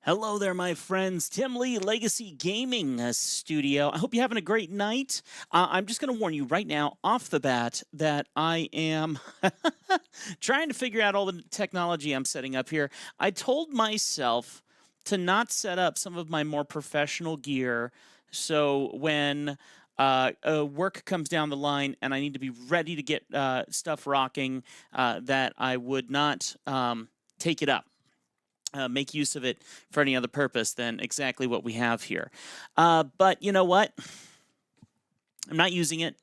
Hello there, my friends. Tim Lee, Legacy Gaming Studio. I hope you're having a great night. I'm just going to warn you right now, off the bat, that I am trying to figure out all the technology I'm setting up here. I told myself to not set up some of my more professional gear, so when work comes down the line and I need to be ready to get stuff rocking, that I would not take it up. Make use of it for any other purpose than exactly what we have here. But you know what? I'm not using it.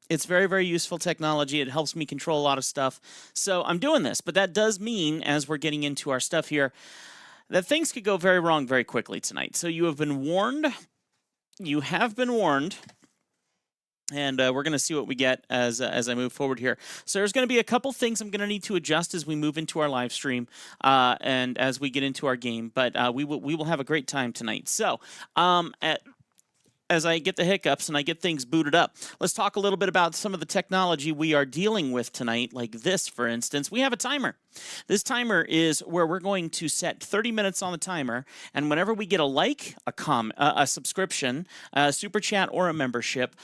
It's very, very useful technology. It helps me control a lot of stuff. So I'm doing this. But that does mean, as we're getting into our stuff here, that things could go very wrong very quickly tonight. So you have been warned. You have been warned. And we're going to see what we get as I move forward here. So there's going to be a couple things I'm going to need to adjust as we move into our live stream and as we get into our game. But we will have a great time tonight. So as I get the hiccups and I get things booted up, let's talk a little bit about some of the technology we are dealing with tonight, like this, for instance. We have a timer. This timer is where we're going to set 30 minutes on the timer, and whenever we get a like, a subscription, a super chat, or a membership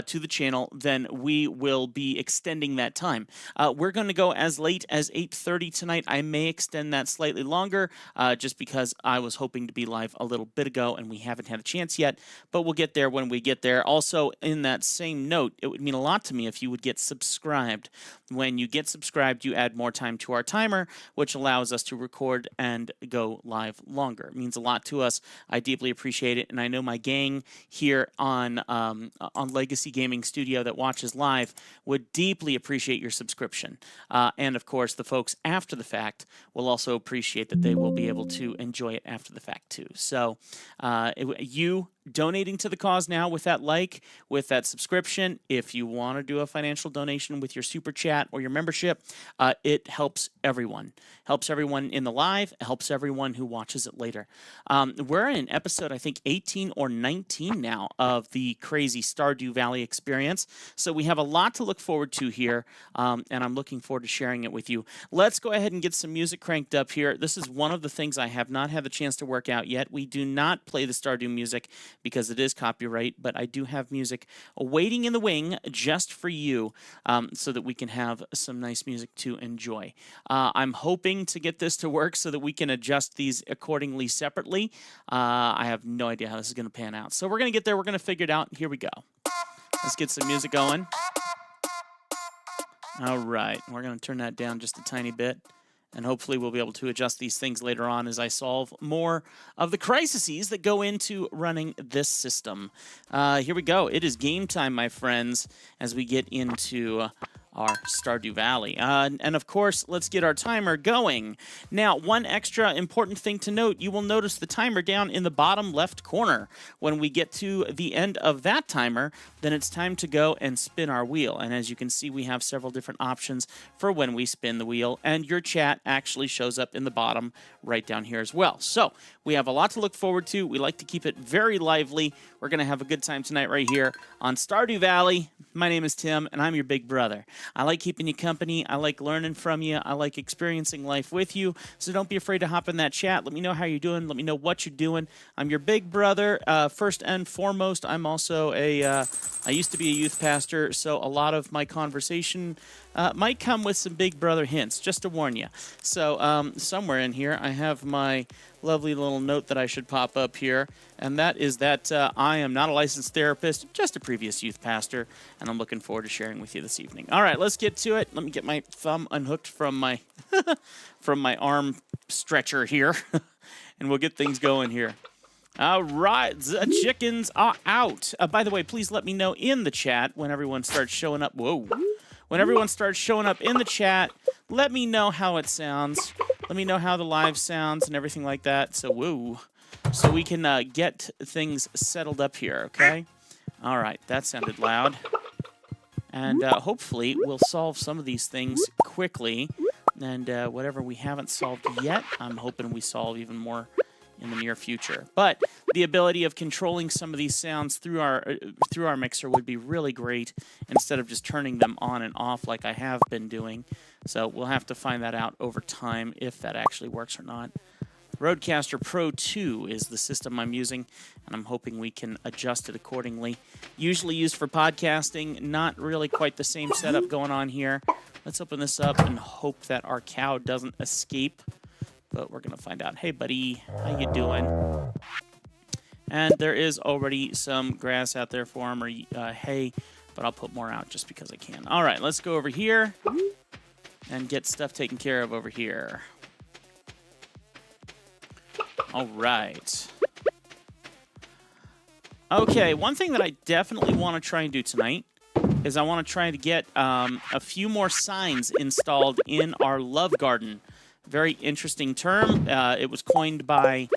to the channel, then we will be extending that time. We're going to go as late as 8:30 tonight. I may extend that slightly longer just because I was hoping to be live a little bit ago, and we haven't had a chance yet, but we'll get there when we get there. Also, in that same note, it would mean a lot to me if you would get subscribed. When you get subscribed, you add more time to our timer, which allows us to record and go live longer. It means a lot to us. I deeply appreciate it, and I know my gang here on Legacy Gaming Studio that watches live would deeply appreciate your subscription. And of course, the folks after the fact will also appreciate that they will be able to enjoy it after the fact too. So you donating to the cause now with that like, with that subscription, if you want to do a financial donation with your super chat or your membership, it helps everyone. Helps everyone in the live, helps everyone who watches it later. We're in episode, I think, 18 or 19 now of the crazy Stardew Valley experience. So we have a lot to look forward to here, and I'm looking forward to sharing it with you. Let's go ahead and get some music cranked up here. This is one of the things I have not had the chance to work out yet. We do not play the Stardew music because it is copyright, but I do have music waiting in the wing just for you so that we can have some nice music to enjoy. I'm hoping to get this to work so that we can adjust these accordingly separately. I have no idea how this is going to pan out. So we're going to get there. We're going to figure it out. Here we go. Let's get some music going. All right. We're going to turn that down just a tiny bit. And hopefully we'll be able to adjust these things later on as I solve more of the crises that go into running this system. Here we go. It is game time, my friends, as we get into our Stardew Valley. And of course, let's get our timer going. Now, one extra important thing to note, you will notice the timer down in the bottom left corner. When we get to the end of that timer, then it's time to go and spin our wheel. And as you can see, we have several different options for when we spin the wheel, and your chat actually shows up in the bottom right down here as well. So we have a lot to look forward to. We like to keep it very lively. We're going to have a good time tonight right here on Stardew Valley. My name is Tim, and I'm your big brother. I like keeping you company. I like learning from you. I like experiencing life with you. So don't be afraid to hop in that chat. Let me know how you're doing. Let me know what you're doing. I'm your big brother. First and foremost, I'm also I used to be a youth pastor, so a lot of my conversation might come with some big brother hints, just to warn you. So somewhere in here, I have my lovely little note that I should pop up here, and that is that I am not a licensed therapist, just a previous youth pastor, and I'm looking forward to sharing with you this evening. All right, let's get to it. Let me get my thumb unhooked from my from my arm stretcher here, and we'll get things going here. All right, the chickens are out. By the way, please let me know in the chat when everyone starts showing up. Whoa. When everyone starts showing up in the chat, let me know how it sounds. Let me know how the live sounds and everything like that. So, whoa. So we can get things settled up here, okay? All right, that sounded loud. And hopefully we'll solve some of these things quickly. And whatever we haven't solved yet, I'm hoping we solve even more in the near future. But the ability of controlling some of these sounds through our mixer would be really great instead of just turning them on and off like I have been doing. So we'll have to find that out over time if that actually works or not. Roadcaster Pro 2 is the system I'm using, and I'm hoping we can adjust it accordingly. Usually used for podcasting, not really quite the same setup going on here. Let's open this up and hope that our cow doesn't escape, but we're going to find out. Hey, buddy, how you doing? And there is already some grass out there for him, or hay, but I'll put more out just because I can. All right, let's go over here and get stuff taken care of over here. All right. Okay, one thing that I definitely want to try and do tonight is I want to try to get a few more signs installed in our love garden. Very interesting term. It was coined by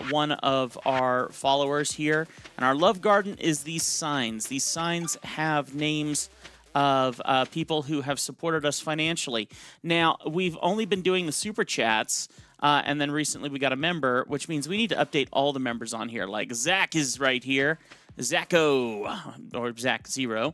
one of our followers here. And our love garden is these signs. These signs have names of people who have supported us financially. Now, we've only been doing the super chats, and then recently we got a member, which means we need to update all the members on here. Like Zach is right here. Zacko, or Zach Zero.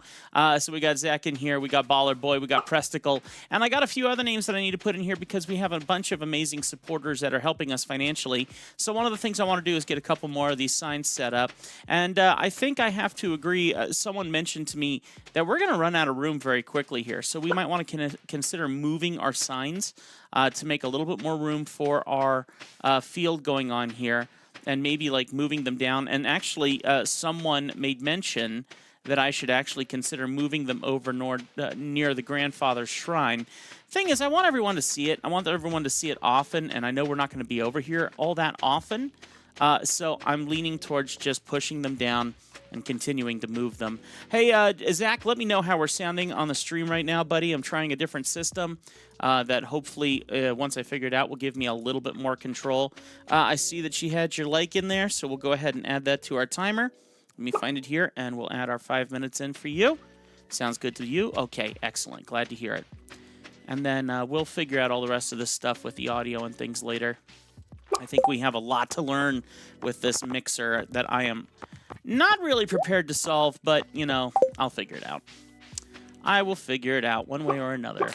So we got Zach in here, we got Baller Boy, we got Presticle, and I got a few other names that I need to put in here because we have a bunch of amazing supporters that are helping us financially. So one of the things I want to do is get a couple more of these signs set up. And I think I have to agree, someone mentioned to me that we're going to run out of room very quickly here. So we might want to consider moving our signs to make a little bit more room for our field going on here. And maybe like moving them down. And actually, someone made mention that I should actually consider moving them over near the grandfather's shrine. Thing is, I want everyone to see it. I want everyone to see it often, and I know we're not going to be over here all that often. So I'm leaning towards just pushing them down and continuing to move them. Hey, Zach, let me know how we're sounding on the stream right now, buddy. I'm trying a different system that hopefully, once I figure it out, will give me a little bit more control. I see that she had your like in there, so we'll go ahead and add that to our timer. Let me find it here, and we'll add our 5 minutes in for you. Sounds good to you? Okay, excellent. Glad to hear it. And then we'll figure out all the rest of this stuff with the audio and things later. I think we have a lot to learn with this mixer that I am not really prepared to solve, but, you know, I'll figure it out. I will figure it out one way or another.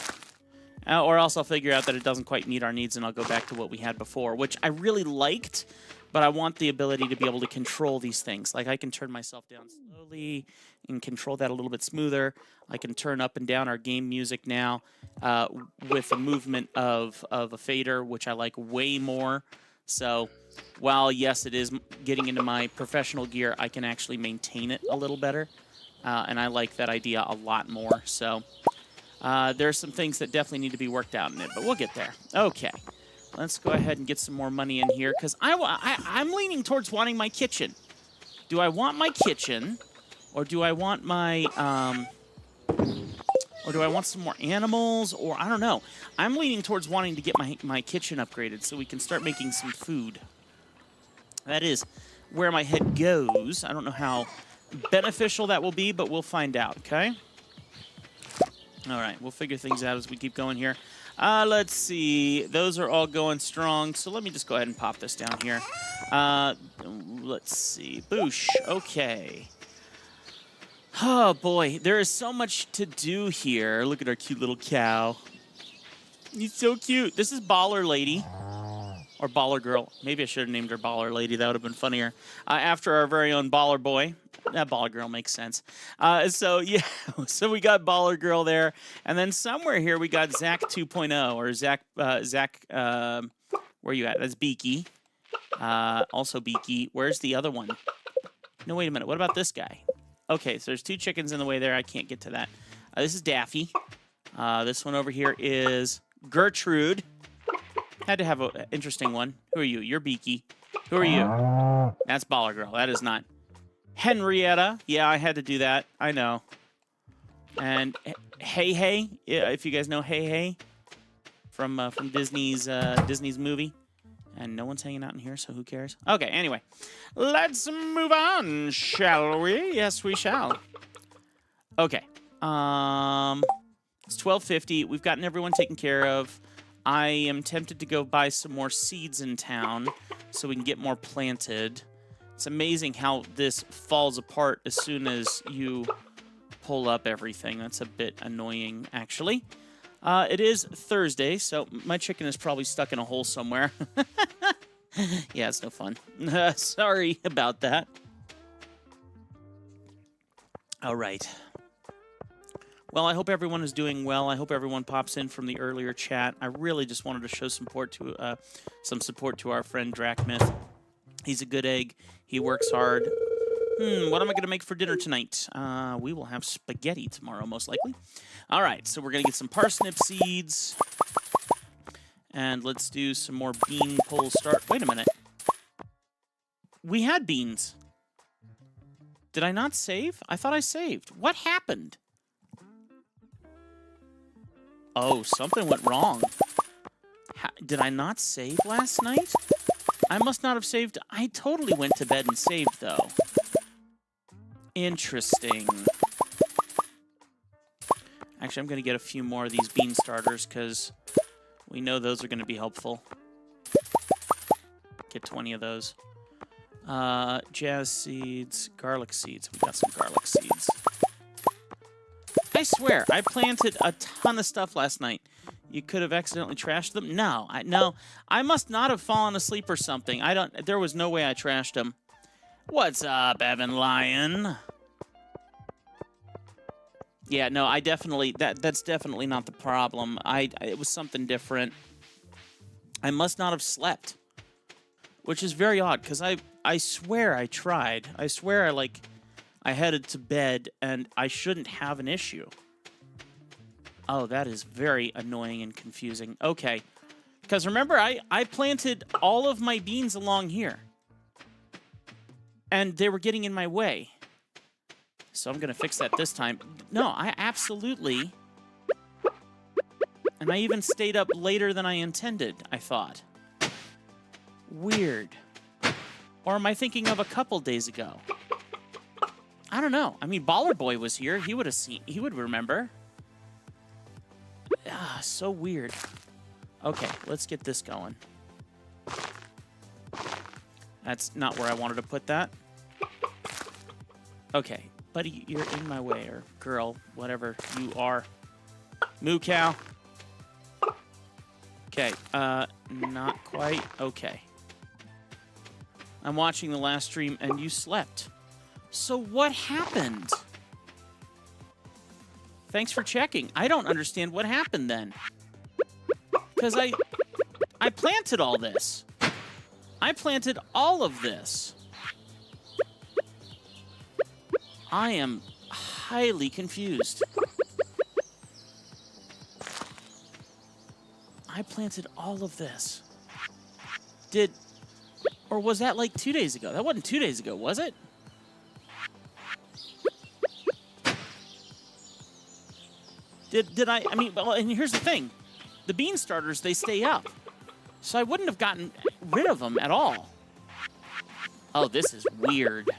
Or else I'll figure out that it doesn't quite meet our needs, and I'll go back to what we had before, which I really liked, but I want the ability to be able to control these things. Like, I can turn myself down slowly and control that a little bit smoother. I can turn up and down our game music now with the movement of a fader, which I like way more. So while, yes, it is getting into my professional gear, I can actually maintain it a little better. And I like that idea a lot more. So there's some things that definitely need to be worked out in it, but we'll get there. Okay, let's go ahead and get some more money in here because I'm leaning towards wanting my kitchen. Do I want my kitchen, or do I want my or do I want some more animals? Or I don't know. I'm leaning towards wanting to get my kitchen upgraded so we can start making some food. That is where my head goes. I don't know how beneficial that will be, but we'll find out, okay? All right, we'll figure things out as we keep going here. Let's see. Those are all going strong, so let me just go ahead and pop this down here. Let's see. Boosh. Okay. Oh, boy. There is so much to do here. Look at our cute little cow. He's so cute. This is Baller Lady. Or Baller Girl. Maybe I should have named her Baller Lady. That would have been funnier. After our very own Baller Boy. That Baller Girl makes sense. So, yeah. So we got Baller Girl there. And then somewhere here we got Zach 2.0. Or Zach, where you at? That's Beaky. Also Beaky. Where's the other one? No, wait a minute. What about this guy? Okay, so there's two chickens in the way there. I can't get to that. This is Daffy. This one over here is Gertrude. Had to have an interesting one. Who are you? You're Beaky. Who are you? That's Baller Girl. That is not. Henrietta. Yeah, I had to do that. I know. And Hey Hey. Yeah, if you guys know Hey Hey from Disney's movie. And no one's hanging out in here, so who cares? Okay, anyway. Let's move on, shall we? Yes, we shall. Okay. It's 12:50. We've gotten everyone taken care of. I am tempted to go buy some more seeds in town so we can get more planted. It's amazing how this falls apart as soon as you pull up everything. That's a bit annoying, actually. It is Thursday, so my chicken is probably stuck in a hole somewhere. Yeah, it's no fun. Sorry about that. All right. Well, I hope everyone is doing well. I hope everyone pops in from the earlier chat. I really just wanted to show some support to our friend Drachmyth. He's a good egg. He works hard. What am I going to make for dinner tonight? We will have spaghetti tomorrow, most likely. All right, so we're going to get some parsnip seeds. And let's do some more bean pole start. Wait a minute. We had beans. Did I not save? I thought I saved. What happened? Oh, something went wrong. Did I not save last night? I must not have saved. I totally went to bed and saved, though. Interesting. Actually, I'm going to get a few more of these bean starters because we know those are going to be helpful. Get 20 of those. Jazz seeds, garlic seeds. We got some garlic seeds. I swear, I planted a ton of stuff last night. You could have accidentally trashed them? No, I must not have fallen asleep or something. There was no way I trashed them. What's up, Evan Lion? Yeah, no, I definitely, that's definitely not the problem. It was something different. I must not have slept, which is very odd, because I swear I tried. I swear I headed to bed, and I shouldn't have an issue. Oh, that is very annoying and confusing. Okay, because remember, I planted all of my beans along here, and they were getting in my way. So I'm going to fix that this time. No, I absolutely... And I even stayed up later than I intended, I thought. Weird. Or am I thinking of a couple days ago? I don't know. I mean, Baller Boy was here. He would have seen... He would remember. Ah, so weird. Okay, let's get this going. That's not where I wanted to put that. Okay. Buddy, you're in my way, or girl, whatever you are. Moo cow. Okay, not quite. Okay. I'm watching the last stream, and you slept. So what happened? Thanks for checking. I don't understand what happened then. Because I planted all this. I planted all of this. I am highly confused. I planted all of this. Or was that like 2 days ago? That wasn't 2 days ago, was it? I mean, well, and here's the thing. The bean starters, they stay up. So I wouldn't have gotten rid of them at all. Oh, this is weird.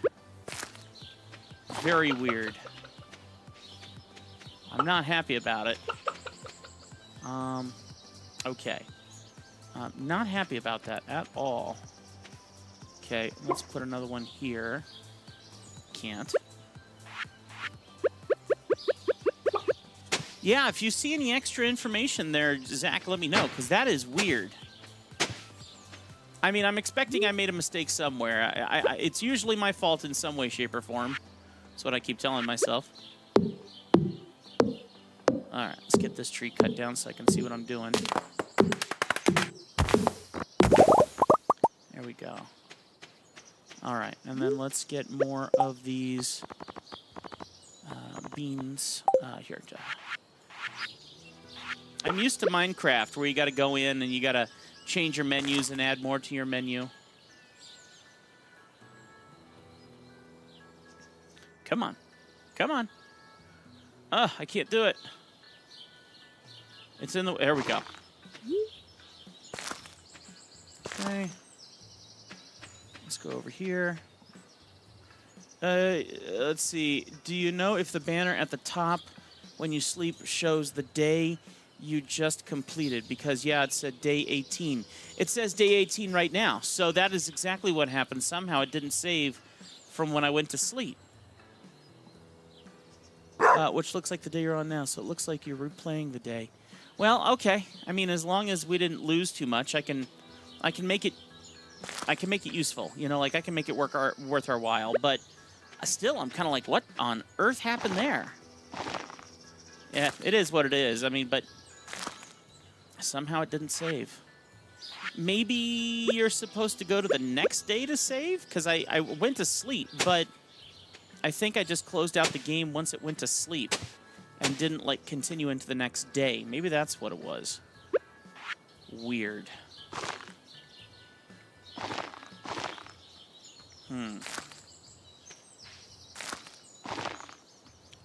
Very weird. I'm not happy about it. Okay. Not happy about that at all. Okay, let's put another one here. Can't. Yeah, if you see any extra information there, Zach, let me know, because that is weird. I mean, I'm expecting I made a mistake somewhere. It's usually my fault in some way, shape, or form. That's what I keep telling myself. All right, let's get this tree cut down so I can see what I'm doing. There we go. All right, and then let's get more of these beans. Here. I'm used to Minecraft, where you got to go in and you got to change your menus and add more to your menu. Come on. Come on. I can't do it. It's in the... There we go. Okay. Let's go over here. Let's see. Do you know if the banner at the top when you sleep shows the day you just completed? Because, yeah, it said day 18. It says day 18 right now. So that is exactly what happened. Somehow it didn't save from when I went to sleep. Which looks like the day you're on now. So it looks like you're replaying the day. Well, okay. I mean, as long as we didn't lose too much, I can make it I can make it useful. You know, like I can make it worth our while. But still, I'm kind of like, what on earth happened there? Yeah, it is what it is. I mean, but somehow it didn't save. Maybe you're supposed to go to the next day to save? Because I went to sleep, but I think I just closed out the game once it went to sleep and didn't, like, continue into the next day. Maybe that's what it was. Weird.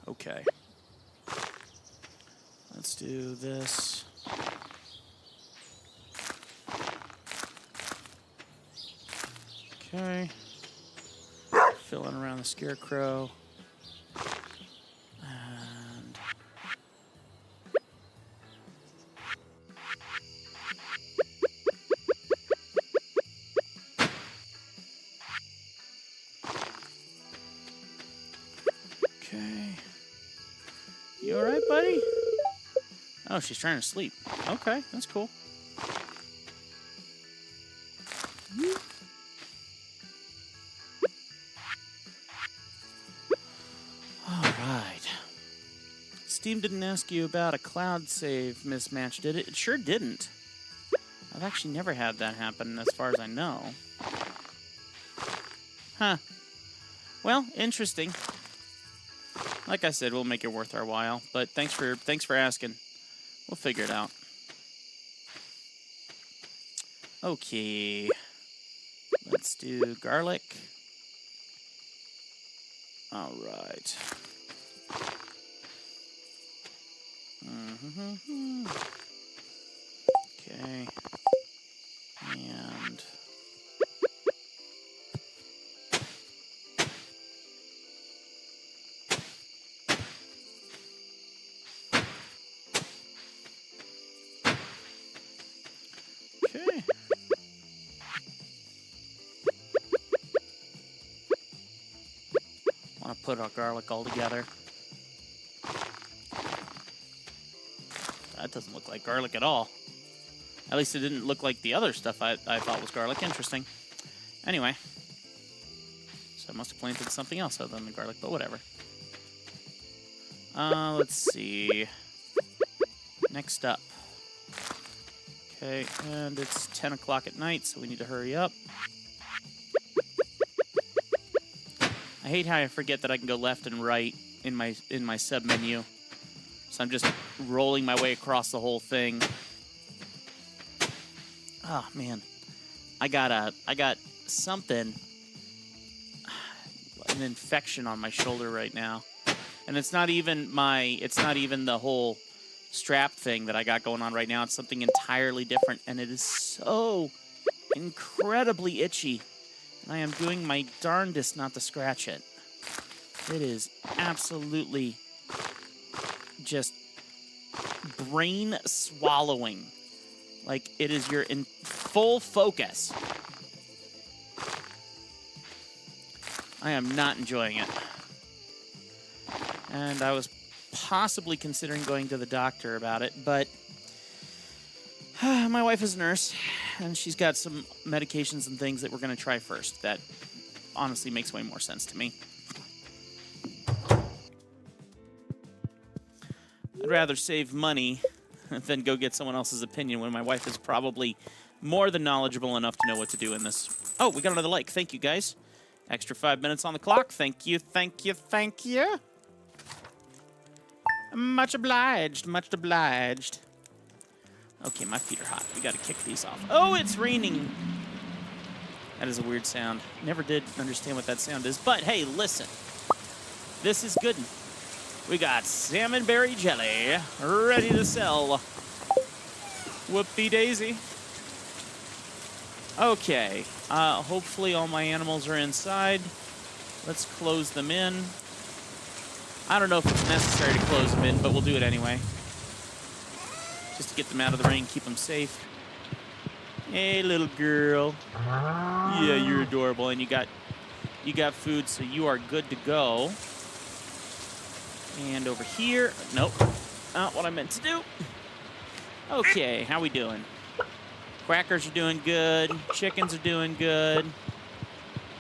Okay. Let's do this. Okay. Filling around the scarecrow. And okay. You alright, buddy? Oh, she's trying to sleep. Okay, that's cool. Alright. Steam didn't ask you about a cloud save mismatch, did it? It sure didn't. I've actually never had that happen as far as I know. Huh. Well, interesting. Like I said, we'll make it worth our while, but thanks for asking. We'll figure it out. Okay. Let's do garlic. All right. Okay. And okay. Want to put our garlic all together. That doesn't look like garlic at all. At least it didn't look like the other stuff I thought was garlic. Interesting. Anyway. So I must have planted something else other than the garlic, but whatever. Let's see. Next up. Okay, and it's 10 o'clock at night, so we need to hurry up. I hate how I forget that I can go left and right in my sub menu. So I'm just rolling my way across the whole thing. Oh man, I got something, an infection on my shoulder right now, and it's not even the whole strap thing that I got going on right now. It's something entirely different, and it is so incredibly itchy, and I am doing my darndest not to scratch it. It is absolutely just brain swallowing. Like, it is your in full focus. I am not enjoying it. And I was possibly considering going to the doctor about it, but my wife is a nurse, and she's got some medications and things that we're going to try first. That honestly makes way more sense to me. I'd rather save money than go get someone else's opinion when my wife is probably more than knowledgeable enough to know what to do in this. Oh, we got another like. Thank you, guys. Extra 5 minutes on the clock. Thank you, thank you, thank you. Much obliged, much obliged. Okay, my feet are hot. We got to kick these off. Oh, it's raining. That is a weird sound. Never did understand what that sound is. But, hey, listen. This is good. We got salmon berry jelly ready to sell. Whoopie-daisy. Okay. Hopefully all my animals are inside. Let's close them in. I don't know if it's necessary to close them in, but we'll do it anyway. Just to get them out of the rain, keep them safe. Hey, little girl. Yeah, you're adorable, and you got food, so you are good to go. And over here, nope, not what I meant to do. Okay, how we doing? Quackers are doing good. Chickens are doing good.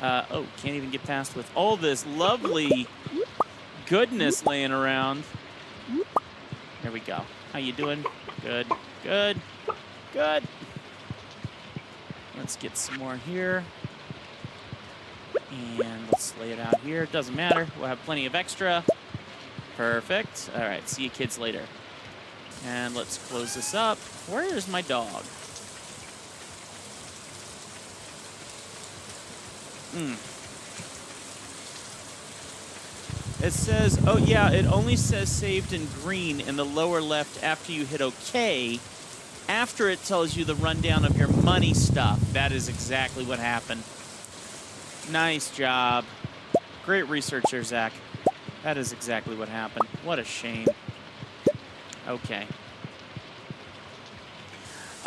Oh, can't even get past with all this lovely goodness laying around. There we go. How you doing? Good. Good. Good. Let's get some more here. And let's lay it out here. Doesn't matter. We'll have plenty of extra. Perfect. All right. See you kids later. And let's close this up. Where is my dog? It says, oh yeah, it only says saved in green in the lower left after you hit OK. After it tells you the rundown of your money stuff. That is exactly what happened. Nice job. Great research there, Zach. That is exactly what happened. What a shame. Okay.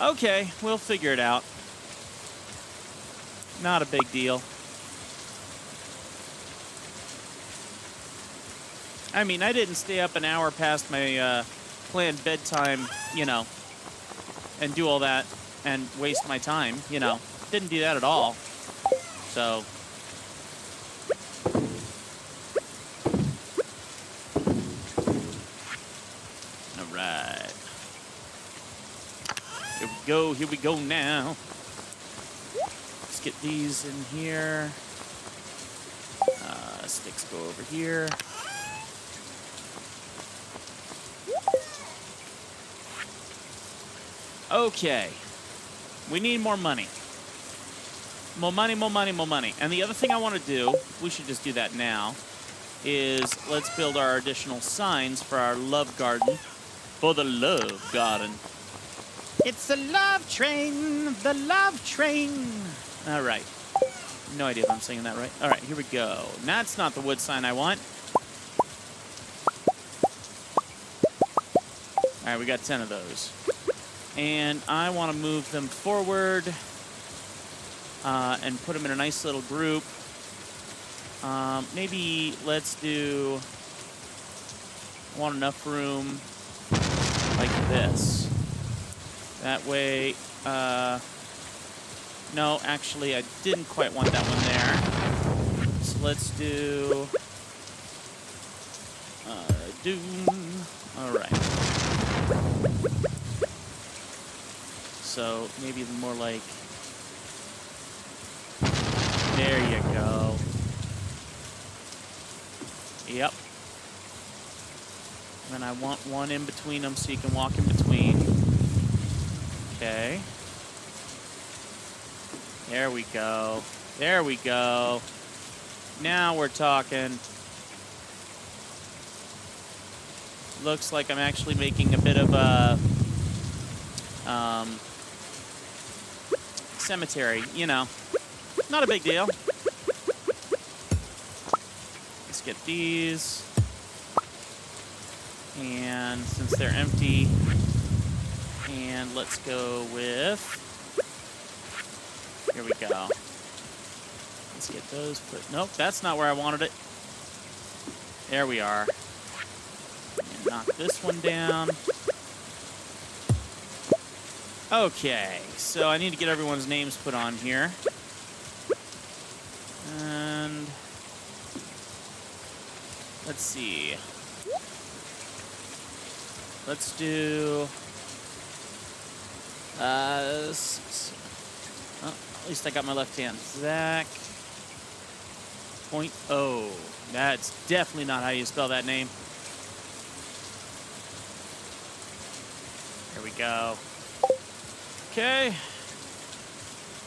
Okay, we'll figure it out. Not a big deal. I mean, I didn't stay up an hour past my planned bedtime, you know, and do all that and waste my time, you know. Didn't do that at all. So... Alright. Here we go now. Let's get these in here. Sticks go over here. Okay. We need more money. More money, more money, more money. And the other thing I want to do, we should just do that now, is let's build our additional signs for our love garden. For the love garden. It's the love train, the love train. All right. No idea if I'm saying that right. All right, here we go. That's not the wood sign I want. All right, we got 10 of those. And I want to move them forward and put them in a nice little group. Maybe let's do... I want enough room like this. That way... no, actually, I didn't quite want that one there. So let's do... All right. So maybe more like, there you go. Yep. And I want one in between them so you can walk in between. Okay. There we go. There we go. Now we're talking. Looks like I'm actually making a bit of a cemetery, you know. Not a big deal. Let's get these. And since they're empty, and let's go with, here we go. Let's get those put, nope, that's not where I wanted it. There we are. And knock this one down. Okay, so I need to get everyone's names put on here. And let's see. Let's do at least I got my left hand. Zach. .0. That's definitely not how you spell that name. There we go. Okay.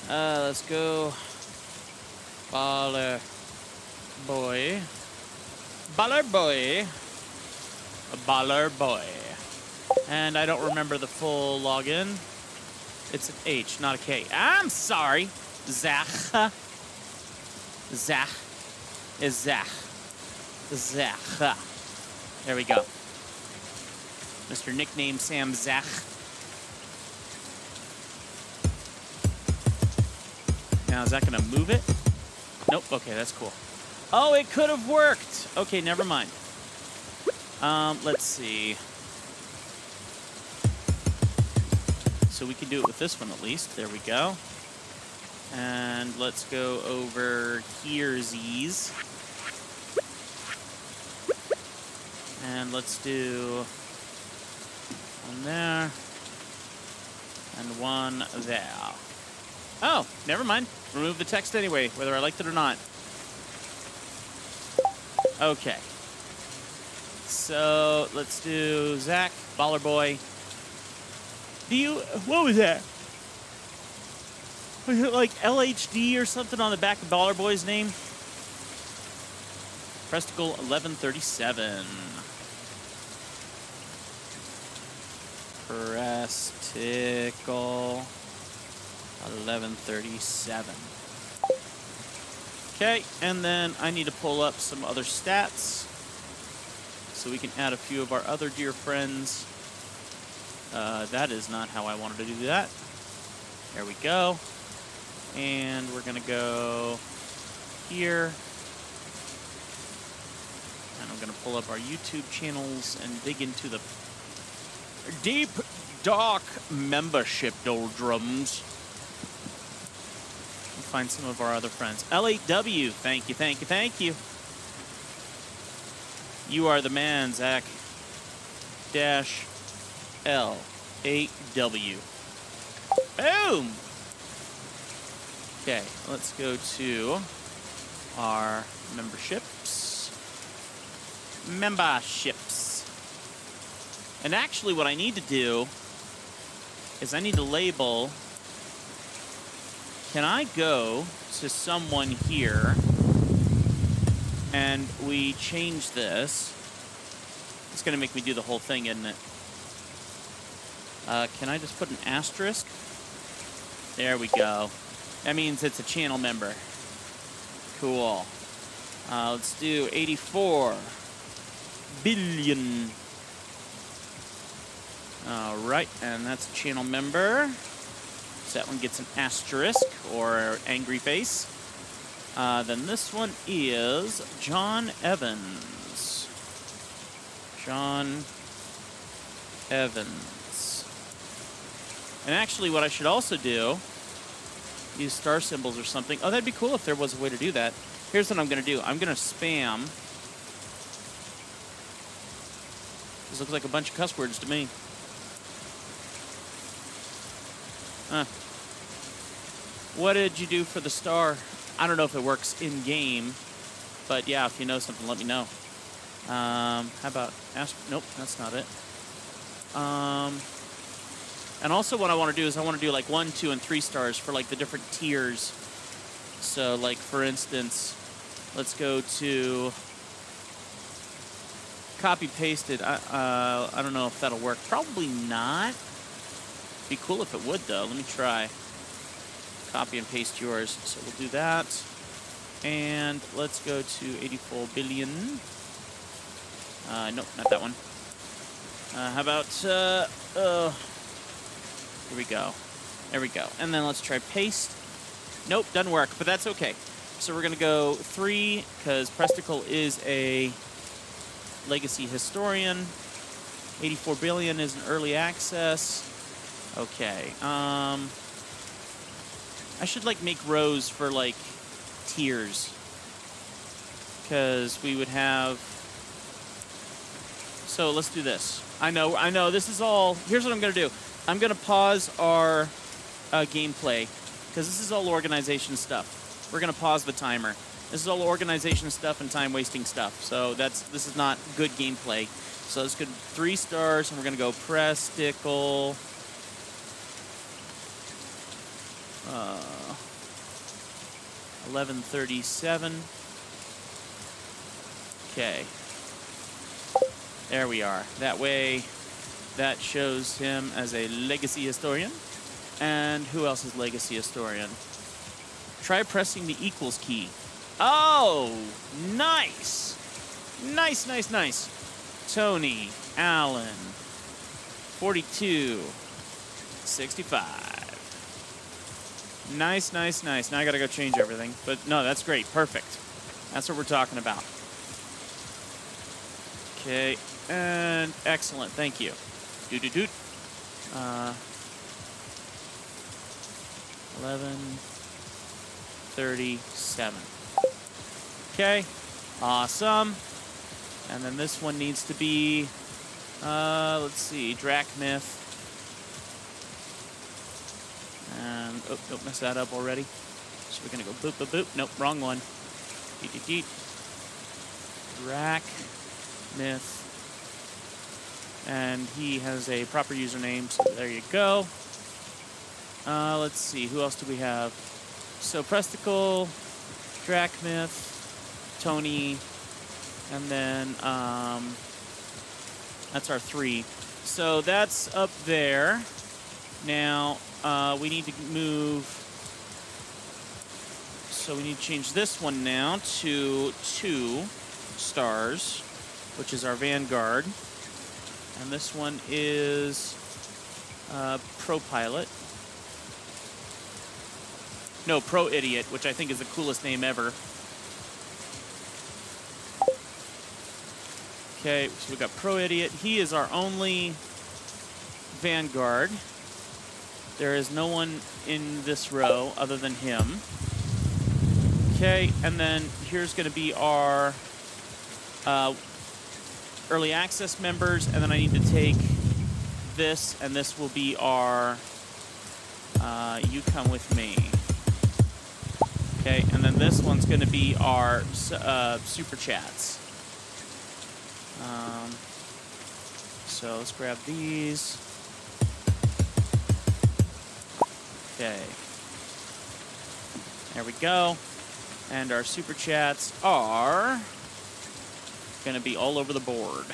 Let's go. Baller boy. Baller boy. A baller boy. And I don't remember the full login. It's an H, not a K. I'm sorry. Zach. Zach. Is Zach. Zach. There we go. Mr. Nickname Sam Zach. Now, is that going to move it? Nope. Okay, that's cool. Oh, it could have worked. Okay, never mind. Let's see. So we can do it with this one at least. There we go. And let's go over here-sies. And let's do one there and one there. Oh, never mind. Remove the text anyway, whether I liked it or not. Okay. So let's do Zach, Baller Boy. What was that? Was it like LHD or something on the back of Baller Boy's name? Presticle 1137. Presticle 1137. Okay, and then I need to pull up some other stats so we can add a few of our other dear friends. That is not how I wanted to do that. There we go. And we're going to go here. And I'm going to pull up our YouTube channels and dig into the deep, dark membership doldrums. Find some of our other friends. L8W, thank you, thank you, thank you. You are the man, Zach. Dash L8W. Boom! Okay, let's go to our memberships. Memberships. And actually what I need to do is I need to label. Can I go to someone here and we change this? It's going to make me do the whole thing, isn't it? Can I just put an asterisk? There we go. That means it's a channel member. Cool. Let's do 84 billion. All right, and that's a channel member. So that one gets an asterisk or angry face. Then this one is John Evans. John Evans. And actually what I should also do, use star symbols or something. Oh, that'd be cool if there was a way to do that. Here's what I'm going to do. I'm going to spam. This looks like a bunch of cuss words to me. What did you do for the star? I don't know if it works in-game, but yeah, if you know something, let me know. How about... Nope, that's not it. And also what I want to do is I want to do like 1, 2, and 3 stars for like the different tiers. So like, for instance, let's go to... Copy-pasted. I don't know if that'll work. Probably not. Be cool if it would, though. Let me try. Copy and paste yours. So we'll do that. And let's go to 84 billion. Nope, not that one. How about, here we go. There we go. And then let's try paste. Nope, doesn't work, but that's okay. So we're going to go 3, because Presticle is a legacy historian. 84 billion is an early access. Okay. I should like make rows for like tiers, because we would have. So let's do this. I know. This is all. Here's what I'm gonna do. I'm gonna pause our gameplay, because this is all organization stuff. We're gonna pause the timer. This is all organization stuff and time wasting stuff. So this is not good gameplay. So let's go 3 stars, and we're gonna go Presticle. 1137. Okay. There we are. That way, that shows him as a legacy historian. And who else is legacy historian? Try pressing the equals key. Oh, nice. Nice, nice, nice. Tony Allen, 42, 65. Nice, nice, nice. Now I gotta go change everything. But no, that's great. Perfect. That's what we're talking about. Okay, and excellent. Thank you. Doot, doot, doot. 11:37. Okay, awesome. And then this one needs to be, let's see, Drachmyth. And, oh, don't mess that up already. So we're going to go boop, boop, boop. Nope, wrong one. Deet. Drachmyth. And he has a proper username, so there you go. Let's see, who else do we have? So Presticle, Drachmyth, Tony, and then that's our 3. So that's up there. Now we need to move. So we need to change this one now to 2 stars, which is our Vanguard. And this one is Pro Pilot. No, Pro Idiot, which I think is the coolest name ever. Okay, so we got Pro Idiot. He is our only Vanguard. There is no one in this row other than him. Okay, and then here's going to be our early access members, and then I need to take this, and this will be our You Come With Me. Okay, and then this one's going to be our super chats. So let's grab these. Okay. There we go. And our super chats are going to be all over the board.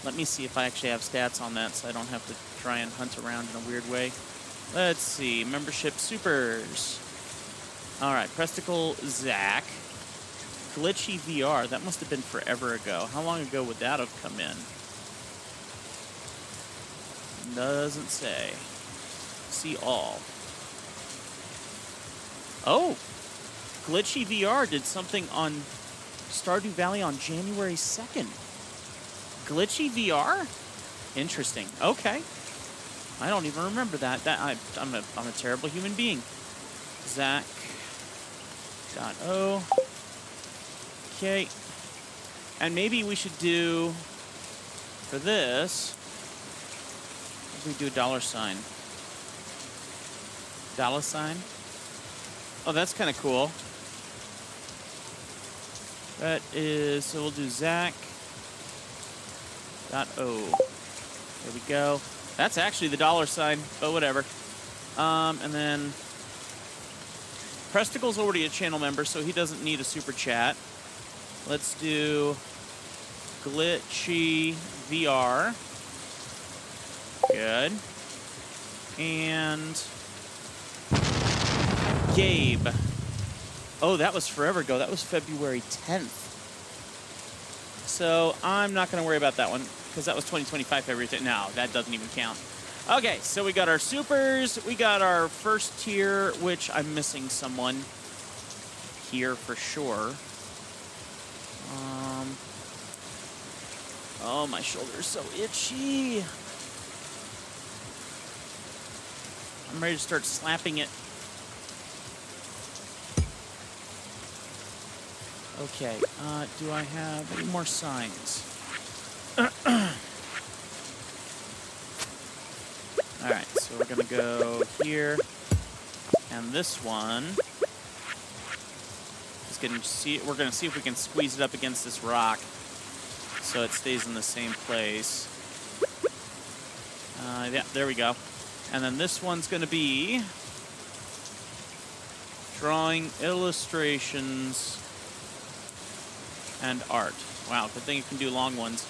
Let me see if I actually have stats on that so I don't have to try and hunt around in a weird way. Let's see. Membership supers. All right. Presticle Zach. Glitchy VR. That must have been forever ago. How long ago would that have come in? Doesn't say. See all. Oh! Glitchy VR did something on Stardew Valley on January 2nd. Glitchy VR? Interesting. Okay. I don't even remember that. I'm a terrible human being. Zach.o. Okay. And maybe we should do, for this, we do $. $? Oh, that's kind of cool. That is, so we'll do Zach.o. There we go. That's actually the $, but whatever. And then Presticle's already a channel member, so he doesn't need a super chat. Let's do Glitchy VR. Good. And Gabe. Oh, that was forever ago. That was February 10th. So I'm not going to worry about that one because that was 2025 February 10th. No, that doesn't even count. Okay, so we got our supers. We got our first tier, which I'm missing someone here for sure. Oh, my shoulder's so itchy. I'm ready to start slapping it. Okay, do I have any more signs? Alright, so we're gonna go here, and this one is gonna see. We're gonna see if we can squeeze it up against this rock, so it stays in the same place. Yeah, there we go. And then this one's gonna be drawing illustrations and art. Wow, good thing you can do long ones.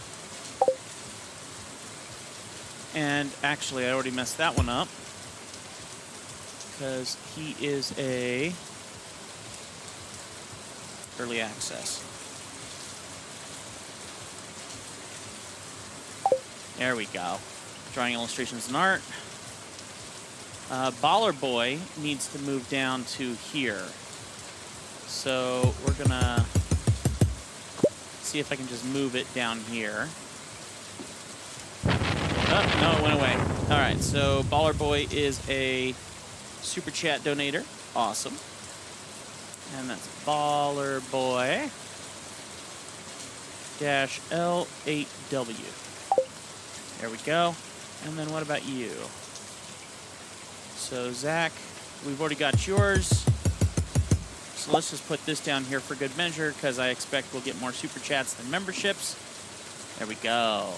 And actually, I already messed that one up because he is a early access. There we go. Drawing illustrations and art. Baller Boy needs to move down to here. So we're gonna see if I can just move it down here. Oh, no, it went away. All right, so Baller Boy is a Super chat donator. Awesome. And that's Baller Boy -L8W. There we go. And then what about you? So, Zach, we've already got yours. So let's just put this down here for good measure, because I expect we'll get more super chats than memberships. There we go.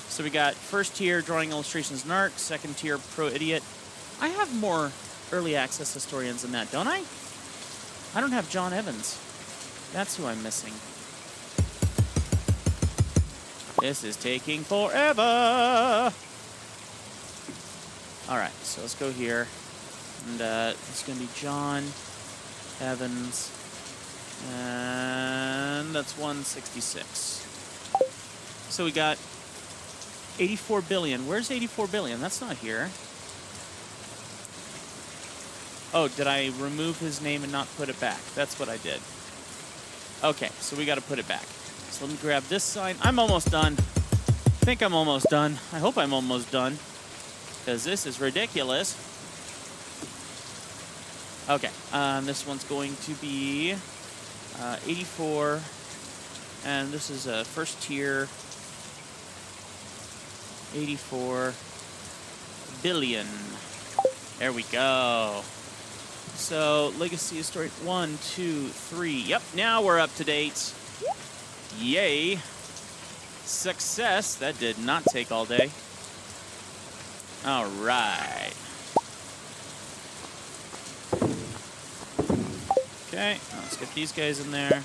So we got first tier Drawing Illustrations and Art, second tier Pro Idiot. I have more early access historians than that, don't I? I don't have John Evans. That's who I'm missing. This is taking forever. All right, so let's go here. And it's going to be John Evans. And that's 166. So we got 84 billion. Where's 84 billion? That's not here. Oh, did I remove his name and not put it back? That's what I did. Okay, so we got to put it back. So let me grab this sign. I'm almost done. I think I'm almost done. I hope I'm almost done, because this is ridiculous. Okay, this one's going to be 84, and this is a first tier 84 billion. There we go. So, Legacy Story 1, 2, 3. Yep, now we're up to date. Yay. Success. That did not take all day. All right. Okay, let's get these guys in there.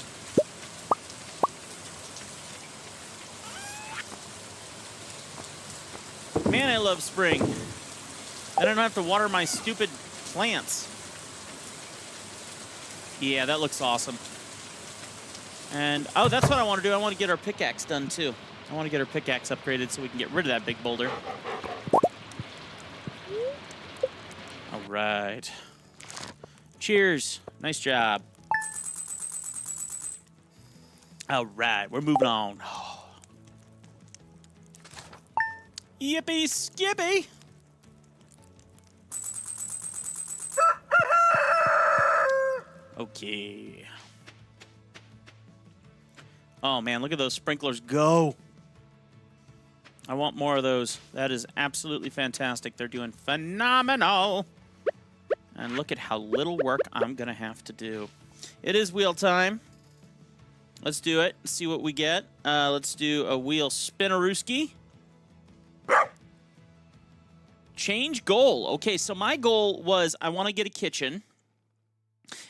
Man, I love spring. I don't have to water my stupid plants. Yeah, that looks awesome. And, oh, that's what I want to do. I want to get our pickaxe done, too. I want to get our pickaxe upgraded so we can get rid of that big boulder. All right. Cheers. Nice job. All right, we're moving on. Yippee skippy! Okay. Oh man, look at those sprinklers go. I want more of those. That is absolutely fantastic. They're doing phenomenal. And look at how little work I'm going to have to do. It is wheel time. Let's do it. See what we get. Let's do a wheel spinnerooski. Change goal. Okay, so my goal was I want to get a kitchen,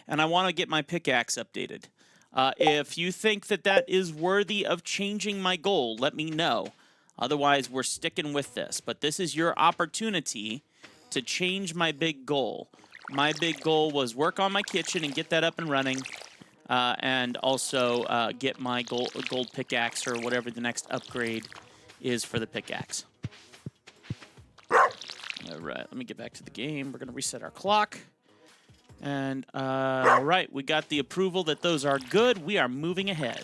and I want to get my pickaxe updated. If you think that that is worthy of changing my goal, let me know. Otherwise, we're sticking with this. But this is your opportunity to change my big goal. My big goal was work on my kitchen and get that up and running, and also get my gold pickaxe or whatever the next upgrade is for the pickaxe. All right, let me get back to the game. We're going to reset our clock. And, all right, we got the approval that those are good. We are moving ahead.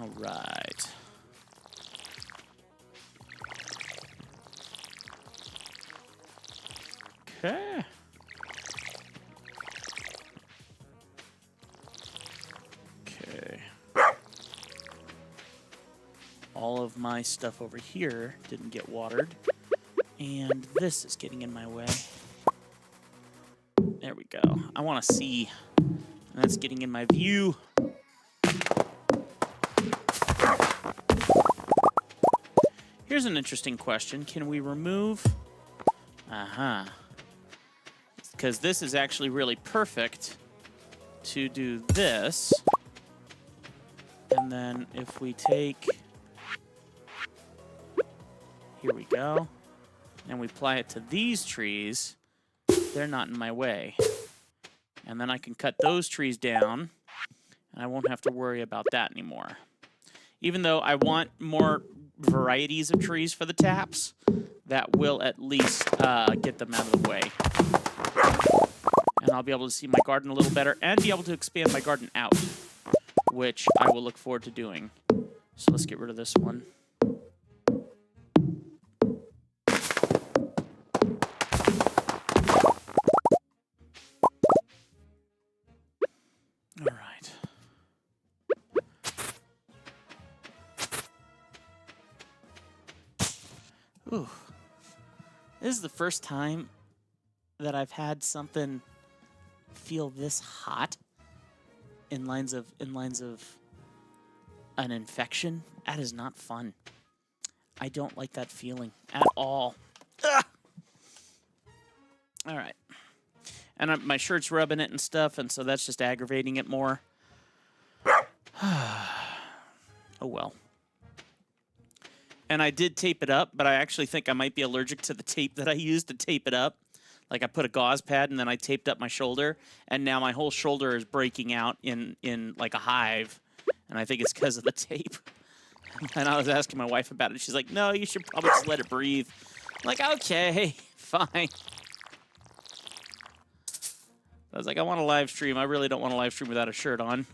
All right. Okay. Okay. All of my stuff over here didn't get watered. And this is getting in my way. There we go. I want to see. And that's getting in my view. Here's an interesting question. Can we remove... Because this is actually really perfect to do this. And then if we take... Here we go. And we apply it to these trees, they're not in my way. And then I can cut those trees down, and I won't have to worry about that anymore. Even though I want more varieties of trees for the taps, that will at least get them out of the way. And I'll be able to see my garden a little better and be able to expand my garden out, which I will look forward to doing. So let's get rid of this one. Whew. This is the first time that I've had something feel this hot in lines of an infection. That is not fun. I don't like that feeling at all. Ugh. All right. And my shirt's rubbing it and stuff, and so that's just aggravating it more. Oh, well. And I did tape it up, but I actually think I might be allergic to the tape that I used to tape it up. Like, I put a gauze pad, and then I taped up my shoulder, and now my whole shoulder is breaking out in like a hive, and I think it's because of the tape. And I was asking my wife about it. She's like, no, you should probably just let it breathe. I'm like, okay, fine. I was like, I want a live stream. I really don't want a live stream without a shirt on.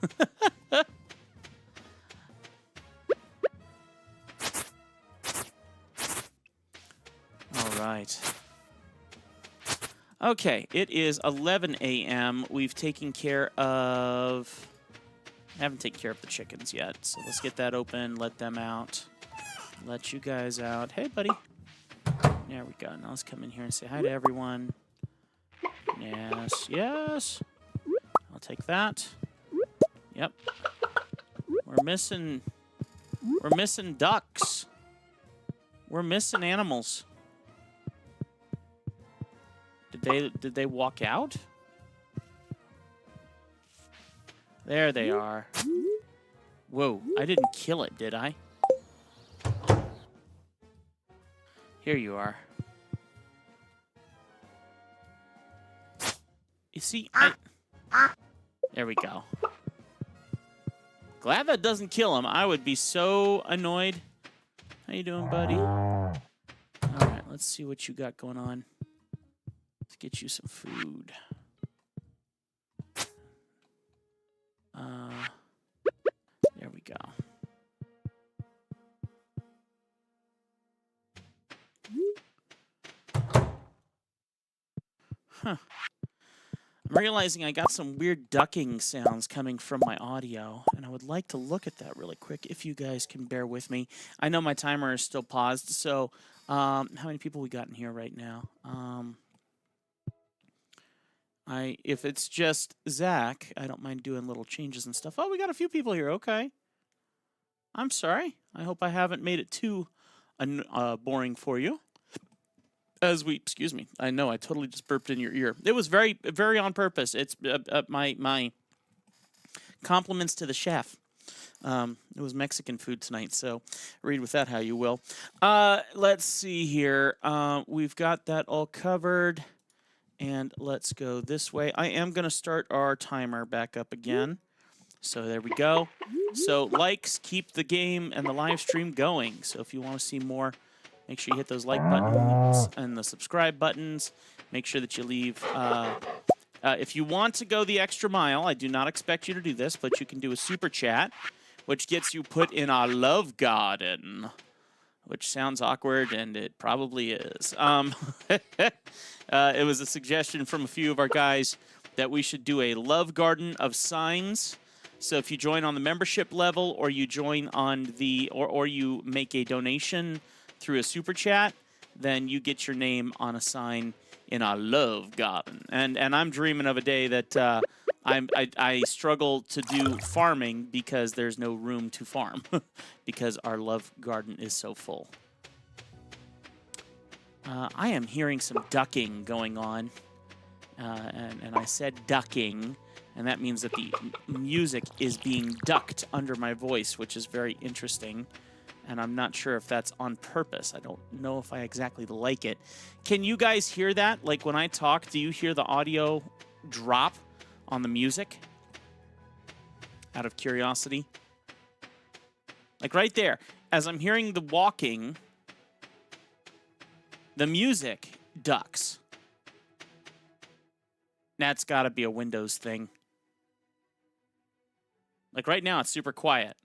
All right. Okay, it is 11 a.m. We've taken care of... I haven't taken care of the chickens yet, so let's get that open, let them out. Let you guys out. Hey, buddy. There we go. Now let's come in here and say hi to everyone. Yes, yes. I'll take that. Yep. We're missing ducks. We're missing animals. Did they walk out? There they are. Whoa, I didn't kill it, did I? Here you are. You see, there we go. Glad that doesn't kill him. I would be so annoyed. How you doing, buddy? All right, let's see what you got going on. Let's get you some food. There we go. Huh. I'm realizing I got some weird ducking sounds coming from my audio, and I would like to look at that really quick if you guys can bear with me. I know my timer is still paused, so how many people we got in here right now? If it's just Zach, I don't mind doing little changes and stuff. Oh, we got a few people here. Okay. I'm sorry. I hope I haven't made it too boring for you. Excuse me. I know I totally just burped in your ear. It was very, very on purpose. It's my compliments to the chef. It was Mexican food tonight, so read with that how you will. Let's see here. We've got that all covered. And let's go this way. I am going to start our timer back up again. So there we go. So likes keep the game and the live stream going. So if you want to see more, make sure you hit those like buttons and the subscribe buttons. Make sure that you leave... if you want to go the extra mile, I do not expect you to do this, but you can do a super chat, which gets you put in our love garden. Which sounds awkward, and it probably is. It was a suggestion from a few of our guys that we should do a love garden of signs. So if you join on the membership level, or you join on the, or you make a donation through a super chat, then you get your name on a sign in our love garden. And I'm dreaming of a day that I struggle to do farming because there's no room to farm because our love garden is so full. I am hearing some ducking going on, and I said ducking, and that means that the music is being ducked under my voice, which is very interesting, and I'm not sure if that's on purpose. I don't know if I exactly like it. Can you guys hear that? Like when I talk, do you hear the audio drop on the music? Out of curiosity. Like right there, as I'm hearing the walking, the music ducks. That's got to be a Windows thing. Like right now, it's super quiet.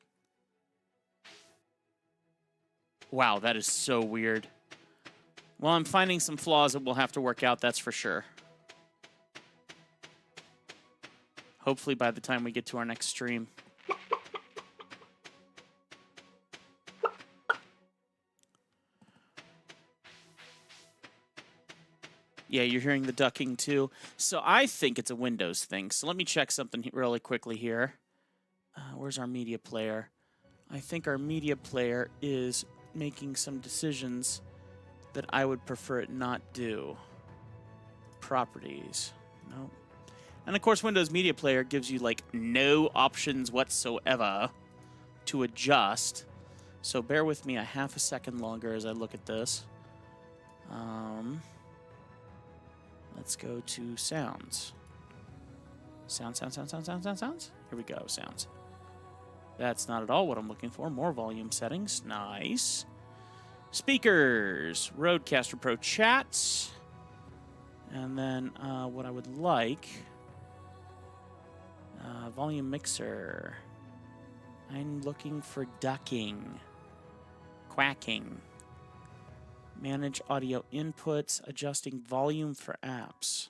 Wow, that is so weird. Well, I'm finding some flaws that we'll have to work out, that's for sure. Hopefully by the time we get to our next stream. Yeah, you're hearing the ducking too. So I think it's a Windows thing. So let me check something really quickly here. Where's our media player? I think our media player is making some decisions that I would prefer it not do. Properties. Nope. And of course, Windows Media Player gives you like no options whatsoever to adjust. So bear with me a half a second longer as I look at this. Let's go to sounds. Sounds. Here we go, sounds. That's not at all what I'm looking for. More volume settings. Nice. Speakers. Rodecaster Pro Chats. And then what I would like... volume mixer. I'm looking for ducking. Quacking. Manage audio inputs. Adjusting volume for apps.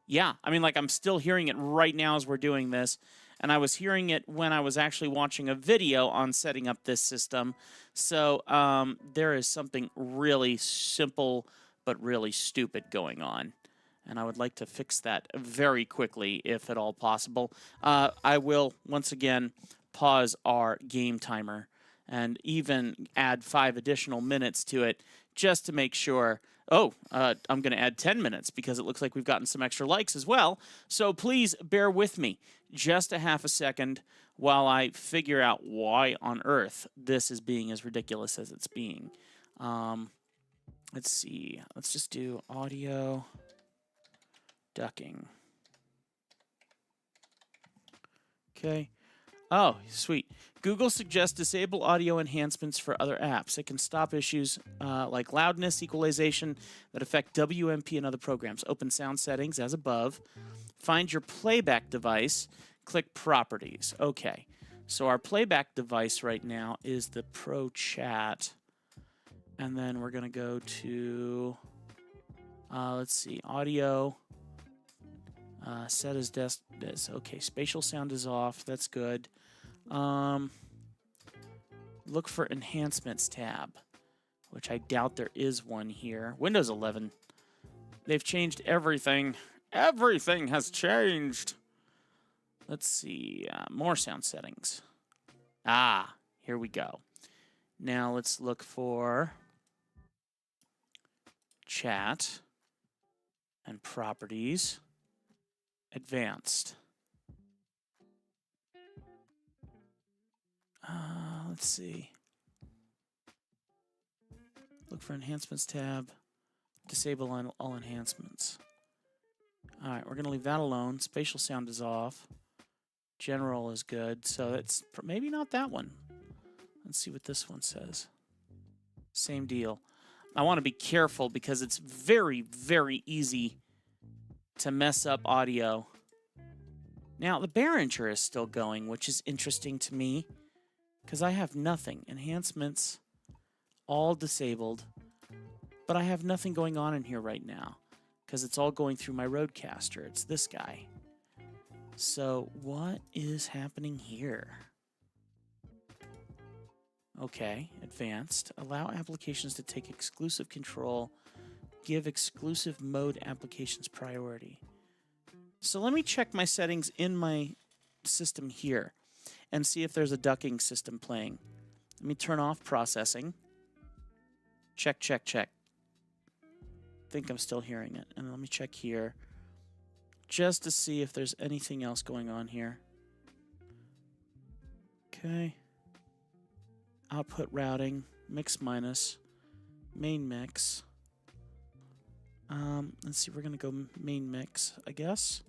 Yeah, I mean, like, I'm still hearing it right now as we're doing this. And I was hearing it when I was actually watching a video on setting up this system. So there is something really simple but really stupid going on. And I would like to fix that very quickly, if at all possible. I will, once again, pause our game timer and even add 5 additional minutes to it just to make sure. Oh, I'm going to add 10 minutes because it looks like we've gotten some extra likes as well. So please bear with me just a half a second while I figure out why on earth this is being as ridiculous as it's being. Let's see. Let's just do audio ducking. Okay. Oh, sweet. Google suggests disable audio enhancements for other apps. It can stop issues like loudness, equalization that affect WMP and other programs. Open sound settings as above. Find your playback device. Click properties. Okay. So our playback device right now is the Pro Chat. And then we're going to go to, let's see, audio. Set as desk. Okay, spatial sound is off. That's good. Look for enhancements tab, which I doubt there is one here. Windows 11. They've changed everything. Everything has changed. Let's see. More sound settings. Ah, here we go. Now let's look for chat and properties. Advanced. Let's see. Look for enhancements tab. Disable all enhancements. All right, we're going to leave that alone. Spatial sound is off. General is good. So it's maybe not that one. Let's see what this one says. Same deal. I want to be careful because it's very, very easy to mess up audio. Now, the Behringer is still going, which is interesting to me because I have nothing. Enhancements, all disabled, but I have nothing going on in here right now because it's all going through my Rodecaster. It's this guy. So what is happening here? Okay, advanced. Allow applications to take exclusive control. Give exclusive mode applications priority. So let me check my settings in my system here and see if there's a ducking system playing. Let me turn off processing. Check, check, check. I think I'm still hearing it. And let me check here just to see if there's anything else going on here. Okay. Output routing, mix minus, main mix. Let's see, we're going to go main mix, I guess.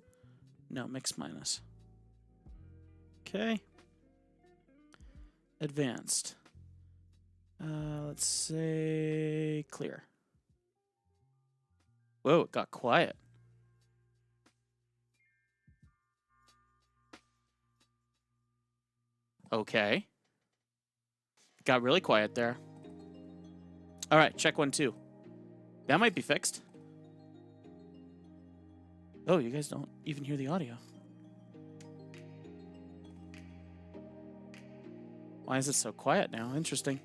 No, mix minus. Okay. Advanced. Let's say clear. Whoa, it got quiet. Okay. Got really quiet there. All right, check 1, 2. That might be fixed. Oh, you guys don't even hear the audio. Why is it so quiet now? Interesting.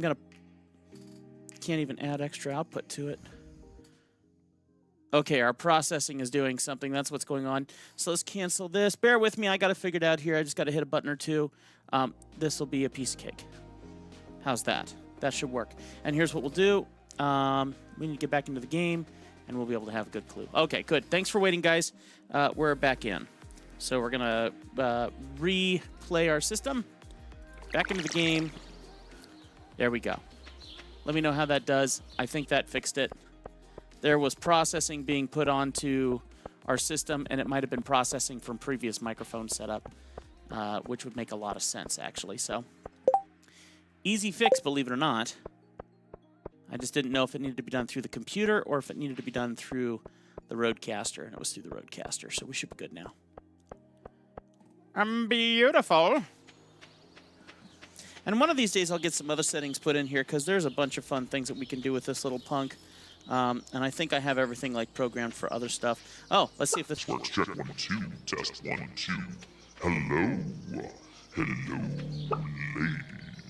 Can't even add extra output to it. Okay, our processing is doing something. That's what's going on. So let's cancel this. Bear with me. I got to figure it out here. I just got to hit a button or two. This will be a piece of cake. How's that? That should work. And here's what we'll do. We need to get back into the game, and we'll be able to have a good clue. Okay, good. Thanks for waiting, guys. We're back in. So we're going to replay our system. Back into the game. There we go. Let me know how that does. I think that fixed it. There was processing being put onto our system, and it might have been processing from previous microphone setup, which would make a lot of sense, actually. So, easy fix, believe it or not. I just didn't know if it needed to be done through the computer or if it needed to be done through the Roadcaster, and it was through the Roadcaster, so we should be good now. Beautiful. And one of these days, I'll get some other settings put in here, because there's a bunch of fun things that we can do with this little punk. And I think I have everything like programmed for other stuff. Oh, let's see if this works. Check 1, 2, test 1, 2. Hello, hello,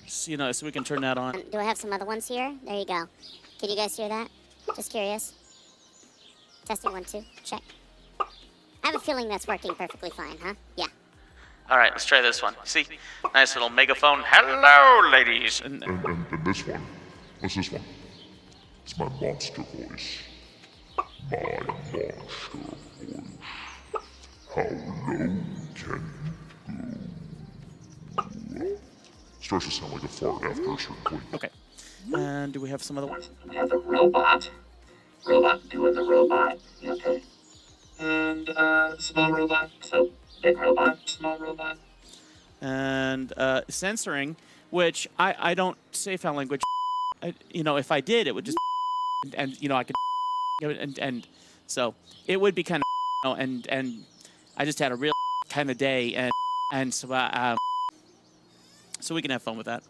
ladies. You know, so we can turn that on. Do I have some other ones here? There you go. Can you guys hear that? Just curious. Testing 1, 2. Check. I have a feeling that's working perfectly fine, huh? Yeah. All right, let's try this one. See, nice little megaphone. Hello, ladies. And this one. What's this one? It's my monster voice. My monster voice. How low can you go? Starts to sound like a fart after a certain point. Okay. And do we have some other ones? We have a robot. Robot doing the robot. Okay. And small robot. So big robot, small robot. And censoring, which I don't say foul language. You know, if I did, it would just and you know I could and so it would be kind of and I just had a real kind of day and so so we can have fun with that.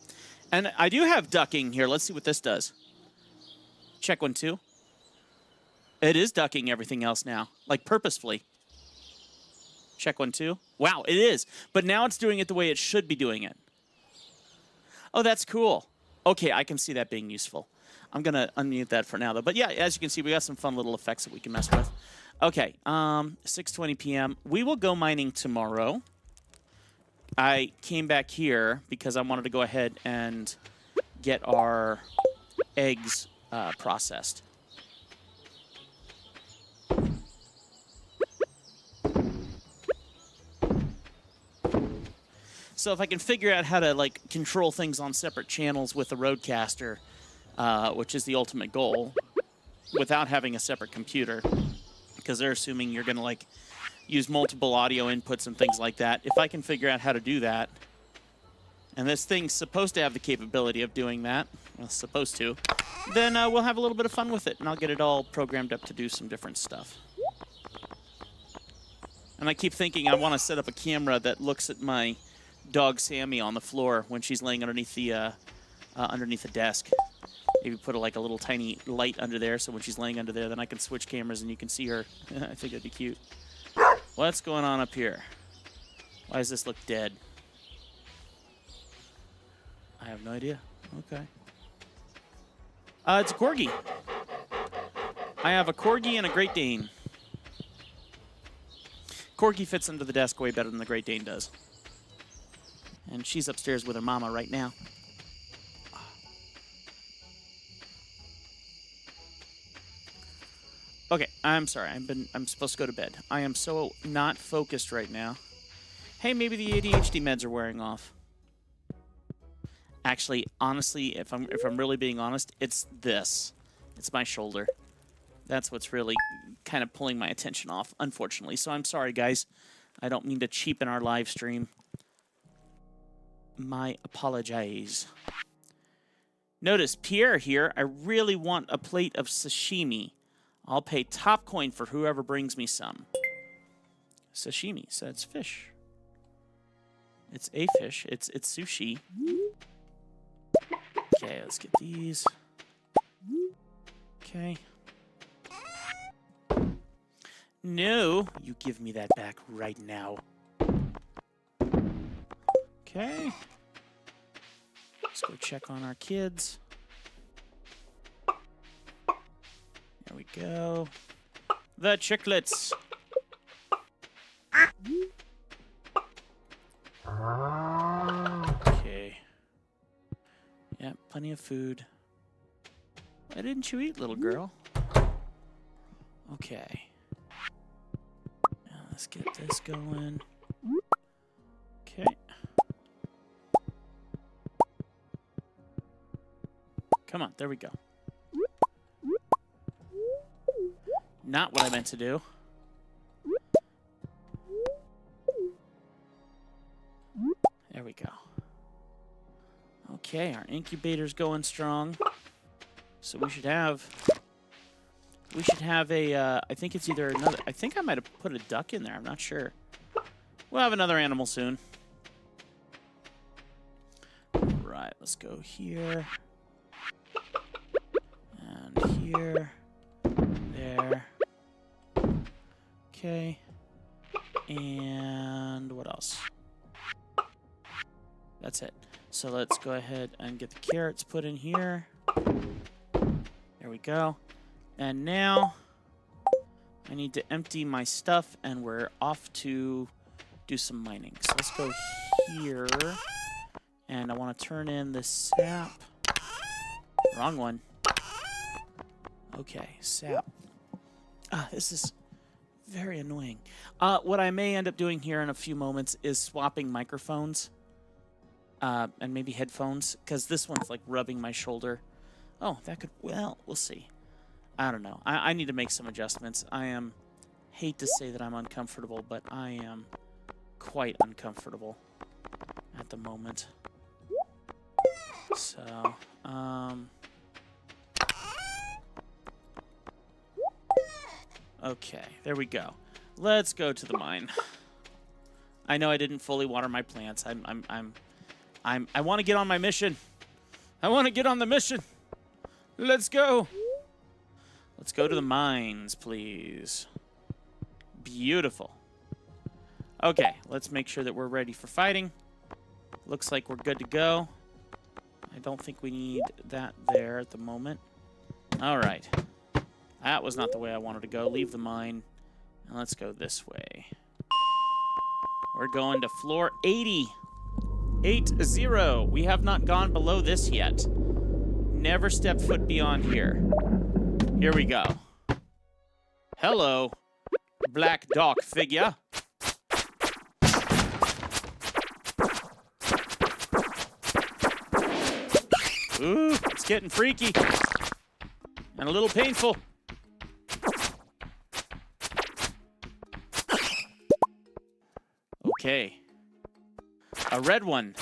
And I do have ducking here. Let's see what this does. Check 1, 2. It is ducking everything else now, like purposefully. Check 1, 2. Wow, it is. But now it's doing it the way it should be doing it. Oh, that's cool. Okay, I can see that being useful. I'm going to unmute that for now, though. But yeah, as you can see, we got some fun little effects that we can mess with. Okay, 6:20 p.m. We will go mining tomorrow. I came back here because I wanted to go ahead and get our eggs processed. So if I can figure out how to like control things on separate channels with the Roadcaster, which is the ultimate goal, without having a separate computer, because they're assuming you're going to like use multiple audio inputs and things like that. If I can figure out how to do that, and this thing's supposed to have the capability of doing that, well, it's supposed to, then we'll have a little bit of fun with it, and I'll get it all programmed up to do some different stuff. And I keep thinking I want to set up a camera that looks at my dog Sammy on the floor when she's laying underneath the desk. Maybe put like a little tiny light under there, so when she's laying under there, then I can switch cameras and you can see her. I think that'd be cute. What's going on up here? Why does this look dead? I have no idea. Okay. It's a Corgi. I have a Corgi and a Great Dane. Corgi fits under the desk way better than the Great Dane does. And she's upstairs with her mama right now. Okay, I'm sorry. I'm supposed to go to bed. I am so not focused right now. Hey, maybe the ADHD meds are wearing off. Actually, honestly, if I'm really being honest, it's this. It's my shoulder. That's what's really kind of pulling my attention off, unfortunately. So I'm sorry, guys. I don't mean to cheapen our live stream. My apologies. Notice Pierre here. I really want a plate of sashimi. I'll pay top coin for whoever brings me some. Sashimi, so it's fish. It's a fish. It's sushi. Okay, let's get these. Okay. No, you give me that back right now. Okay. Let's go check on our kids. There we go. the chicklets. Okay. Yeah, plenty of food. Why didn't you eat, little girl? Okay. Now let's get this going. Okay. Come on, there we go. Not what I meant to do. There we go. Okay, our incubator's going strong. So we should have a, I think it's either another, I think I might have put a duck in there, I'm not sure. We'll have another animal soon. Right, let's go here. And here. There. Okay. And what else? That's it. So let's go ahead and get the carrots put in here. There we go. And now I need to empty my stuff and we're off to do some mining. So let's go here. And I want to turn in the sap. Wrong one. Okay, sap. This is very annoying. What I may end up doing here in a few moments is swapping microphones. And maybe headphones, because this one's like rubbing my shoulder. Oh, that could, well, we'll see. I don't know. I need to make some adjustments. Hate to say that I'm uncomfortable, but I am quite uncomfortable at the moment. So, okay, there we go. Let's go to the mine. I know I didn't fully water my plants. I want to get on my mission. I want to get on the mission. Let's go. Let's go to the mines, please. Beautiful. Okay, let's make sure that we're ready for fighting. Looks like we're good to go. I don't think we need that there at the moment. All right. That was not the way I wanted to go. Leave the mine. And let's go this way. We're going to floor 80. 80. We have not gone below this yet. Never step foot beyond here. Here we go. Hello, black dock figure. Ooh, it's getting freaky. And a little painful. Okay. A red one.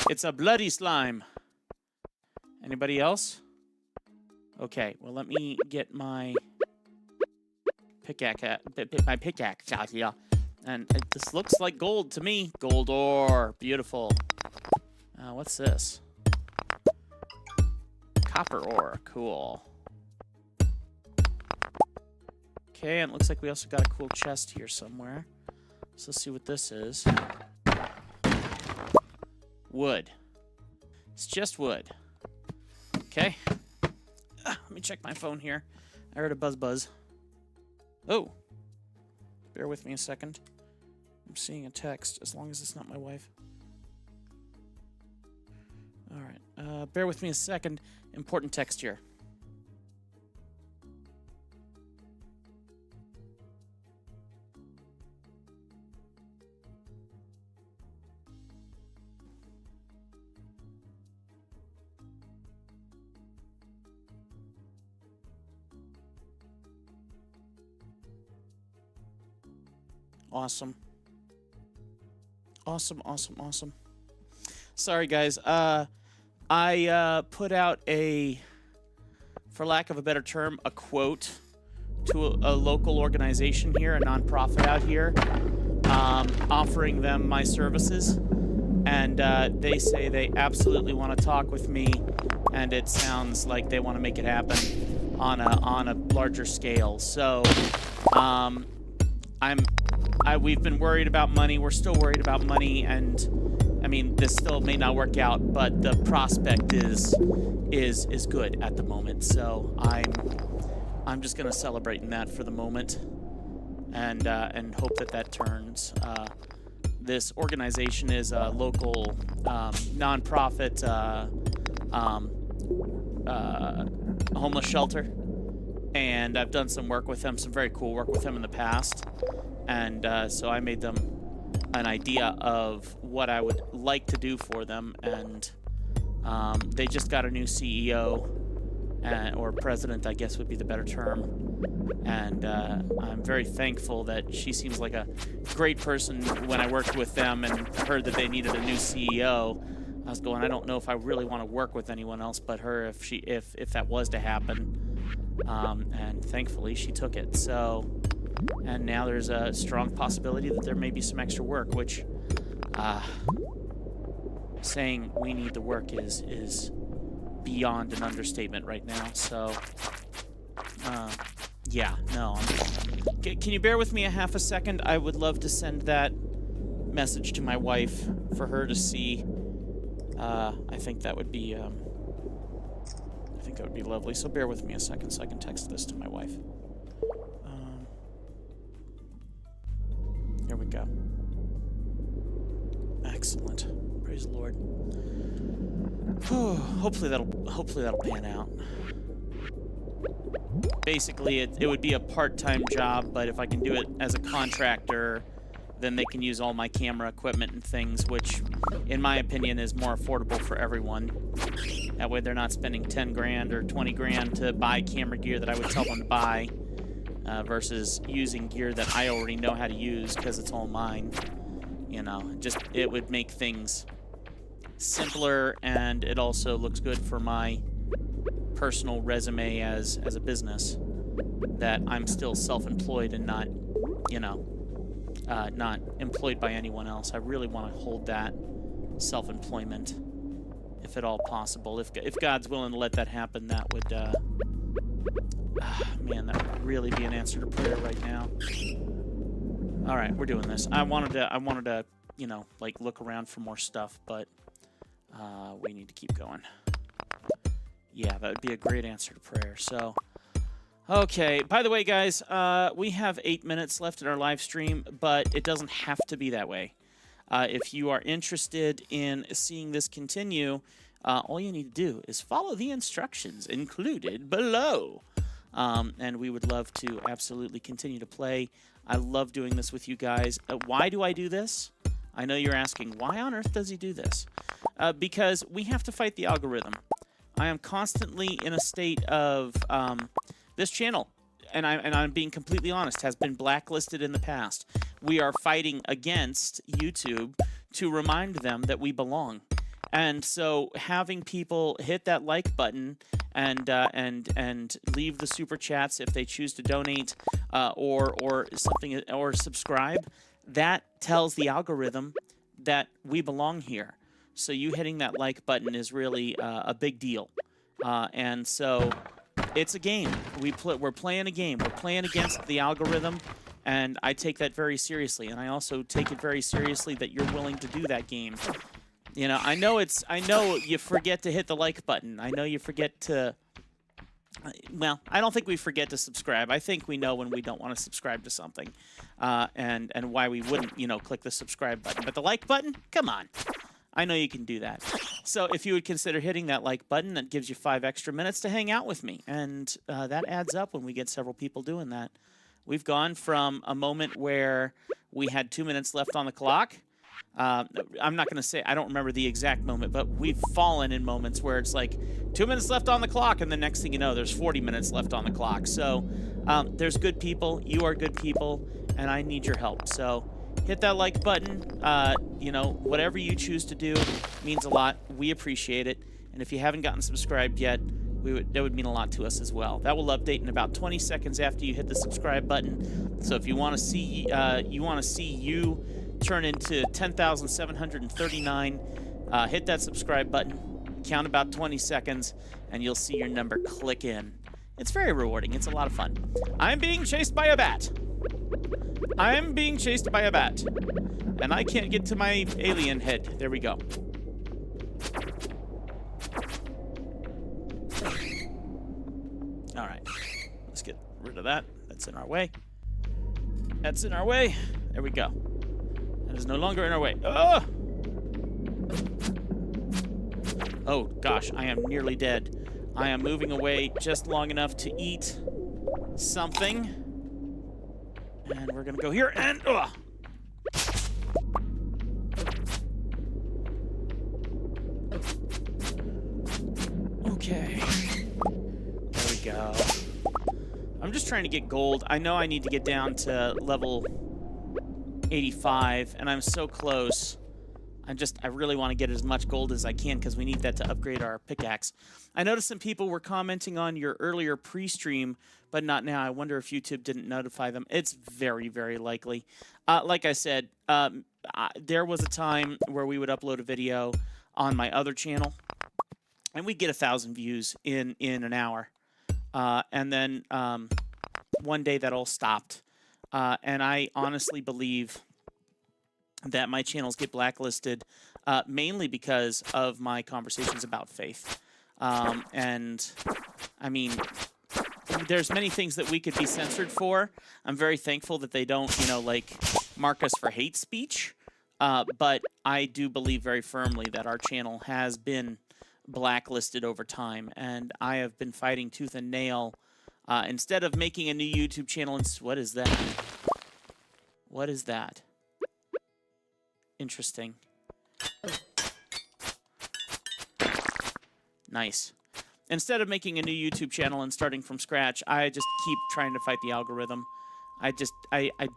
It's a bloody slime. Anybody else? Okay, well, let me get my pickaxe out here. And this looks like gold to me. Gold ore. Beautiful. What's this? Copper ore. Cool. Okay, and it looks like we also got a cool chest here somewhere. So let's see what this is. Wood. It's just wood. Okay. Let me check my phone here. I heard a buzz. Oh. Bear with me a second. I'm seeing a text, as long as it's not my wife. Alright. Bear with me a second. Important text here. Awesome. Awesome. Sorry, guys. I put out for lack of a better term, a quote to a local organization here, a nonprofit out here, offering them my services. And they say they absolutely want to talk with me, and it sounds like they want to make it happen on a larger scale. So, we've been worried about money. We're still worried about money, and I mean, this still may not work out, but the prospect is good at the moment. So I'm just going to celebrate in that for the moment, and hope that that turns. This organization is a local nonprofit homeless shelter, and I've done some work with them, some very cool work with them in the past, and so I made them an idea of what I would like to do for them, and they just got a new CEO, or president, I guess would be the better term, and I'm very thankful that she seems like a great person. When I worked with them and heard that they needed a new CEO, I was going, I don't know if I really want to work with anyone else but her if that was to happen. And thankfully she took it. So, and now there's a strong possibility that there may be some extra work, which saying we need the work is beyond an understatement right now. So yeah, no. Can you bear with me a half a second? I would love to send that message to my wife for her to see. I think that would be lovely. So bear with me a second so I can text this to my wife. Here we go. Excellent. Praise the Lord. Hopefully that'll pan out. Basically, it would be a part-time job, but if I can do it as a contractor, then they can use all my camera equipment and things, which, in my opinion, is more affordable for everyone. That way they're not spending 10 grand or 20 grand to buy camera gear that I would tell them to buy, versus using gear that I already know how to use because it's all mine. You know, it would make things simpler, and it also looks good for my personal resume as a business, that I'm still self-employed and not, you know, not employed by anyone else. I really want to hold that self-employment, if at all possible. If God's willing to let that happen, that would, man, that would really be an answer to prayer right now. All right, we're doing this. I wanted to, you know, like, look around for more stuff, but we need to keep going. Yeah, that would be a great answer to prayer. So, okay. By the way, guys, we have 8 minutes left in our live stream, but it doesn't have to be that way. If you are interested in seeing this continue, all you need to do is follow the instructions included below. And we would love to absolutely continue to play. I love doing this with you guys. Why do I do this? I know you're asking, why on earth does he do this? Because we have to fight the algorithm. I am constantly in a state of this channel, and I'm being completely honest, has been blacklisted in the past. We are fighting against YouTube to remind them that we belong. And so having people hit that like button and leave the super chats if they choose to donate or something, or subscribe, that tells the algorithm that we belong here. So you hitting that like button is really a big deal. And so it's a game. We're playing a game. We're playing against the algorithm, and I take that very seriously. And I also take it very seriously that you're willing to do that game. You know, I know you forget to hit the like button. I know you forget to, well, I don't think we forget to subscribe. I think we know when we don't want to subscribe to something, and why we wouldn't, you know, click the subscribe button. But the like button, come on. I know you can do that. So if you would consider hitting that like button, that gives you 5 extra minutes to hang out with me. And that adds up when we get several people doing that. We've gone from a moment where we had 2 minutes left on the clock. I'm not going to say, I don't remember the exact moment, but we've fallen in moments where it's like 2 minutes left on the clock, and the next thing you know, there's 40 minutes left on the clock. So there's good people. You are good people, and I need your help. So hit that like button. You know, whatever you choose to do means a lot. We appreciate it. And if you haven't gotten subscribed yet, that would mean a lot to us as well. That will update in about 20 seconds after you hit the subscribe button. So if you want to see you turn into 10,739, hit that subscribe button, count about 20 seconds, and you'll see your number click in. It's very rewarding. It's a lot of fun. I'm being chased by a bat. I'm being chased by a bat. And I can't get to my alien head. There we go. All right. Let's get rid of that. That's in our way. That's in our way. There we go. That is no longer in our way. Oh! Oh, gosh, I am nearly dead. I am moving away just long enough to eat something. And we're going to go here and... Okay. There we go. I'm just trying to get gold. I know I need to get down to level 85, and I'm so close. I really want to get as much gold as I can because we need that to upgrade our pickaxe. I noticed some people were commenting on your earlier pre-stream, but not now. I wonder if YouTube didn't notify them. It's very, very likely. Like I said, there was a time where we would upload a video on my other channel, and we'd get 1,000 views in an hour. And then one day that all stopped. And I honestly believe that my channels get blacklisted mainly because of my conversations about faith. And, I mean, there's many things that we could be censored for. I'm very thankful that they don't, mark us for hate speech. But I do believe very firmly that our channel has been blacklisted over time, and I have been fighting tooth and nail. Instead of making a new YouTube channel, what is that? What is that? Interesting. Nice. Instead of making a new YouTube channel and starting from scratch, I just keep trying to fight the algorithm. I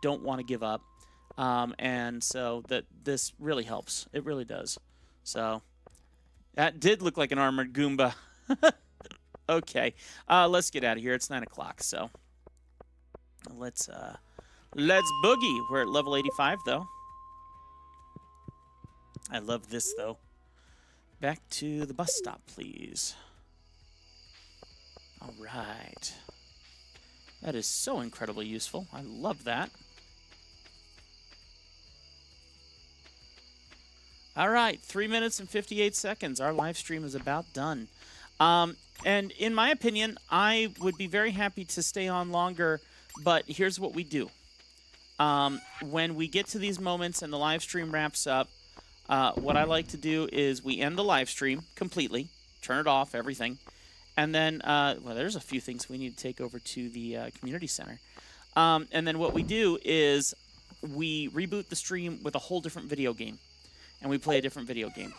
don't want to give up. And so this really helps. It really does. So that did look like an armored Goomba. Okay. Let's get out of here. It's 9 o'clock, so let's boogie. We're at level 85 though. I love this though. Back to the bus stop, please. All right. That is so incredibly useful. I love that. All right, 3 minutes and 58 seconds. Our live stream is about done. And in my opinion, I would be very happy to stay on longer, but here's what we do. When we get to these moments and the live stream wraps up, what I like to do is we end the live stream completely, turn it off, everything, and then, well, there's a few things we need to take over to the community center. And then what we do is we reboot the stream with a whole different video game, and we play a different video game.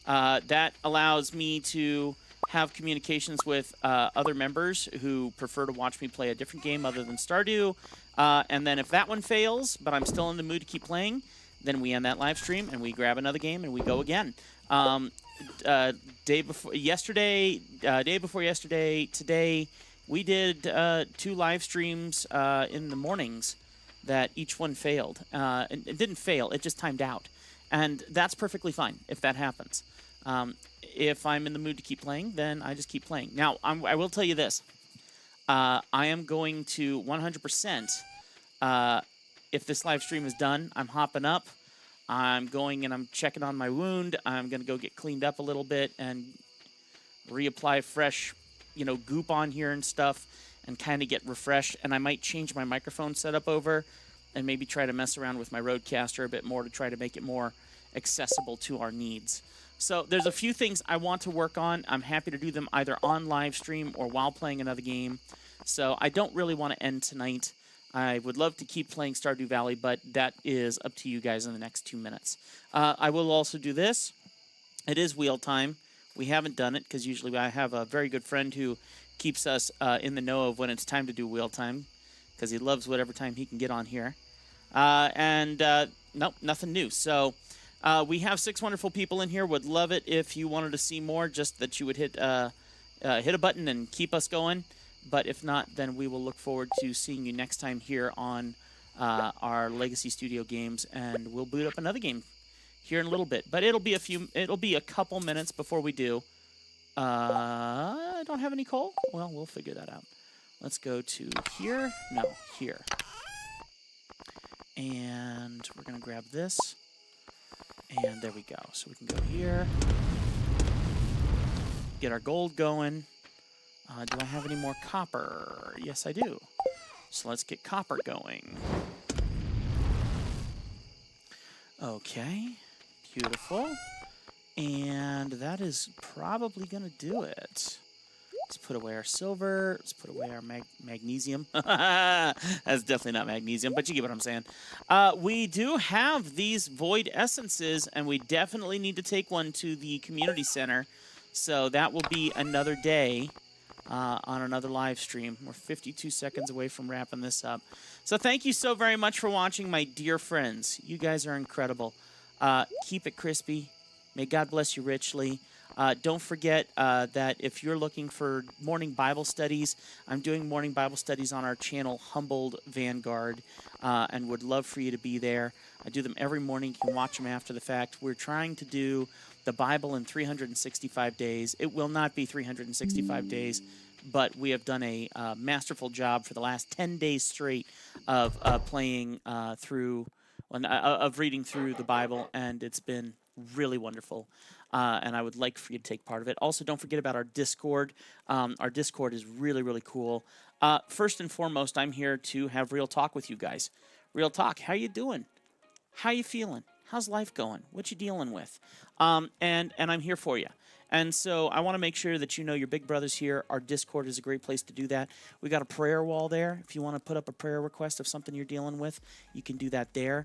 That allows me to have communications with other members who prefer to watch me play a different game other than Stardew. And then if that one fails, but I'm still in the mood to keep playing, then we end that live stream and we grab another game and we go again. Day before yesterday, today, we did 2 live streams in the mornings that each one failed. It didn't fail, it just timed out. And that's perfectly fine if that happens. If I'm in the mood to keep playing, then I just keep playing. Now, I will tell you this. I am going to 100%, if this live stream is done, I'm hopping up. I'm going and I'm checking on my wound. I'm going to go get cleaned up a little bit and reapply fresh, goop on here and stuff and kind of get refreshed. And I might change my microphone setup over and maybe try to mess around with my Rodecaster a bit more to try to make it more accessible to our needs. So there's a few things I want to work on. I'm happy to do them either on live stream or while playing another game. So I don't really want to end tonight. I would love to keep playing Stardew Valley, but that is up to you guys in the next 2 minutes. I will also do this. It is wheel time. We haven't done it because usually I have a very good friend who keeps us in the know of when it's time to do wheel time because he loves whatever time he can get on here. Nope, nothing new. So we have 6 wonderful people in here. Would love it if you wanted to see more, just that you would hit a button and keep us going. But if not, then we will look forward to seeing you next time here on our Legacy Studio games, and we'll boot up another game here in a little bit. But it'll be a couple minutes before we do. I don't have any coal? Well, we'll figure that out. Let's go to here. No, here. And we're going to grab this. And there we go. So we can go here. Get our gold going. Do I have any more copper? Yes, I do. So let's get copper going. Okay, beautiful. And that is probably going to do it. Let's put away our silver. Let's put away our magnesium. That's definitely not magnesium, but you get what I'm saying. We do have these void essences, and we definitely need to take one to the community center. So that will be another day on another live stream. We're 52 seconds away from wrapping this up. So thank you so very much for watching, my dear friends. You guys are incredible. Keep it crispy. May God bless you richly. Don't forget that if you're looking for morning Bible studies, I'm doing morning Bible studies on our channel, Humbled Vanguard, and would love for you to be there. I do them every morning. You can watch them after the fact. We're trying to do the Bible in 365 days. It will not be 365 days, but we have done a masterful job for the last 10 days straight of playing through, of reading through the Bible, and it's been really wonderful. And I would like for you to take part of it. Also, don't forget about our Discord. Our Discord is really, really cool. First and foremost, I'm here to have real talk with you guys. Real talk. How you doing? How you feeling? How's life going? What you dealing with? And I'm here for you. And so I want to make sure that you know your big brother's here. Our Discord is a great place to do that. We got a prayer wall there. If you want to put up a prayer request of something you're dealing with, you can do that there.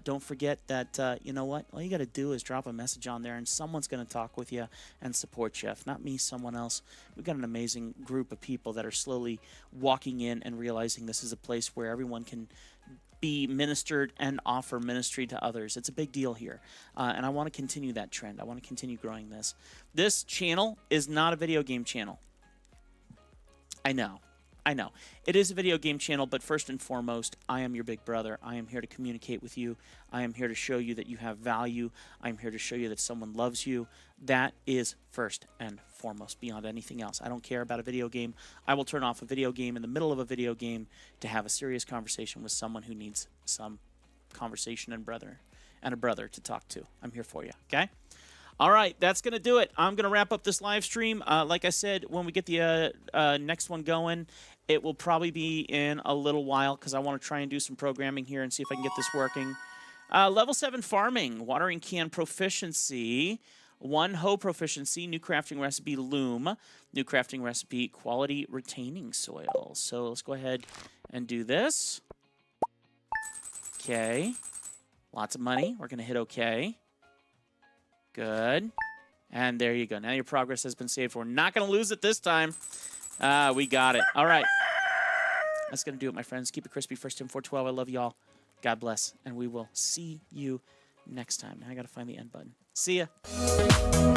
Don't forget that, you know what? All you got to do is drop a message on there, and someone's going to talk with you and support you. If not me, someone else. We've got an amazing group of people that are slowly walking in and realizing this is a place where everyone can be ministered and offer ministry to others. It's a big deal here, and I want to continue that trend. I want to continue growing this. This channel is not a video game channel. I know. It is a video game channel, but first and foremost, I am your big brother. I am here to communicate with you. I am here to show you that you have value. I am here to show you that someone loves you. That is first and foremost, beyond anything else. I don't care about a video game. I will turn off a video game in the middle of a video game to have a serious conversation with someone who needs some conversation and a brother to talk to. I'm here for you, okay? All right, that's going to do it. I'm going to wrap up this live stream. Like I said, when we get the next one going, it will probably be in a little while because I want to try and do some programming here and see if I can get this working. Level 7 farming, watering can proficiency, 1 hoe proficiency, new crafting recipe loom, new crafting recipe quality retaining soil. So let's go ahead and do this. Okay. Lots of money. We're going to hit okay. Good. And there you go. Now your progress has been saved. We're not going to lose it this time. We got it. All right. That's going to do it, my friends. Keep it crispy. First Tim 412. I love y'all. God bless. And we will see you next time. Now I got to find the end button. See ya.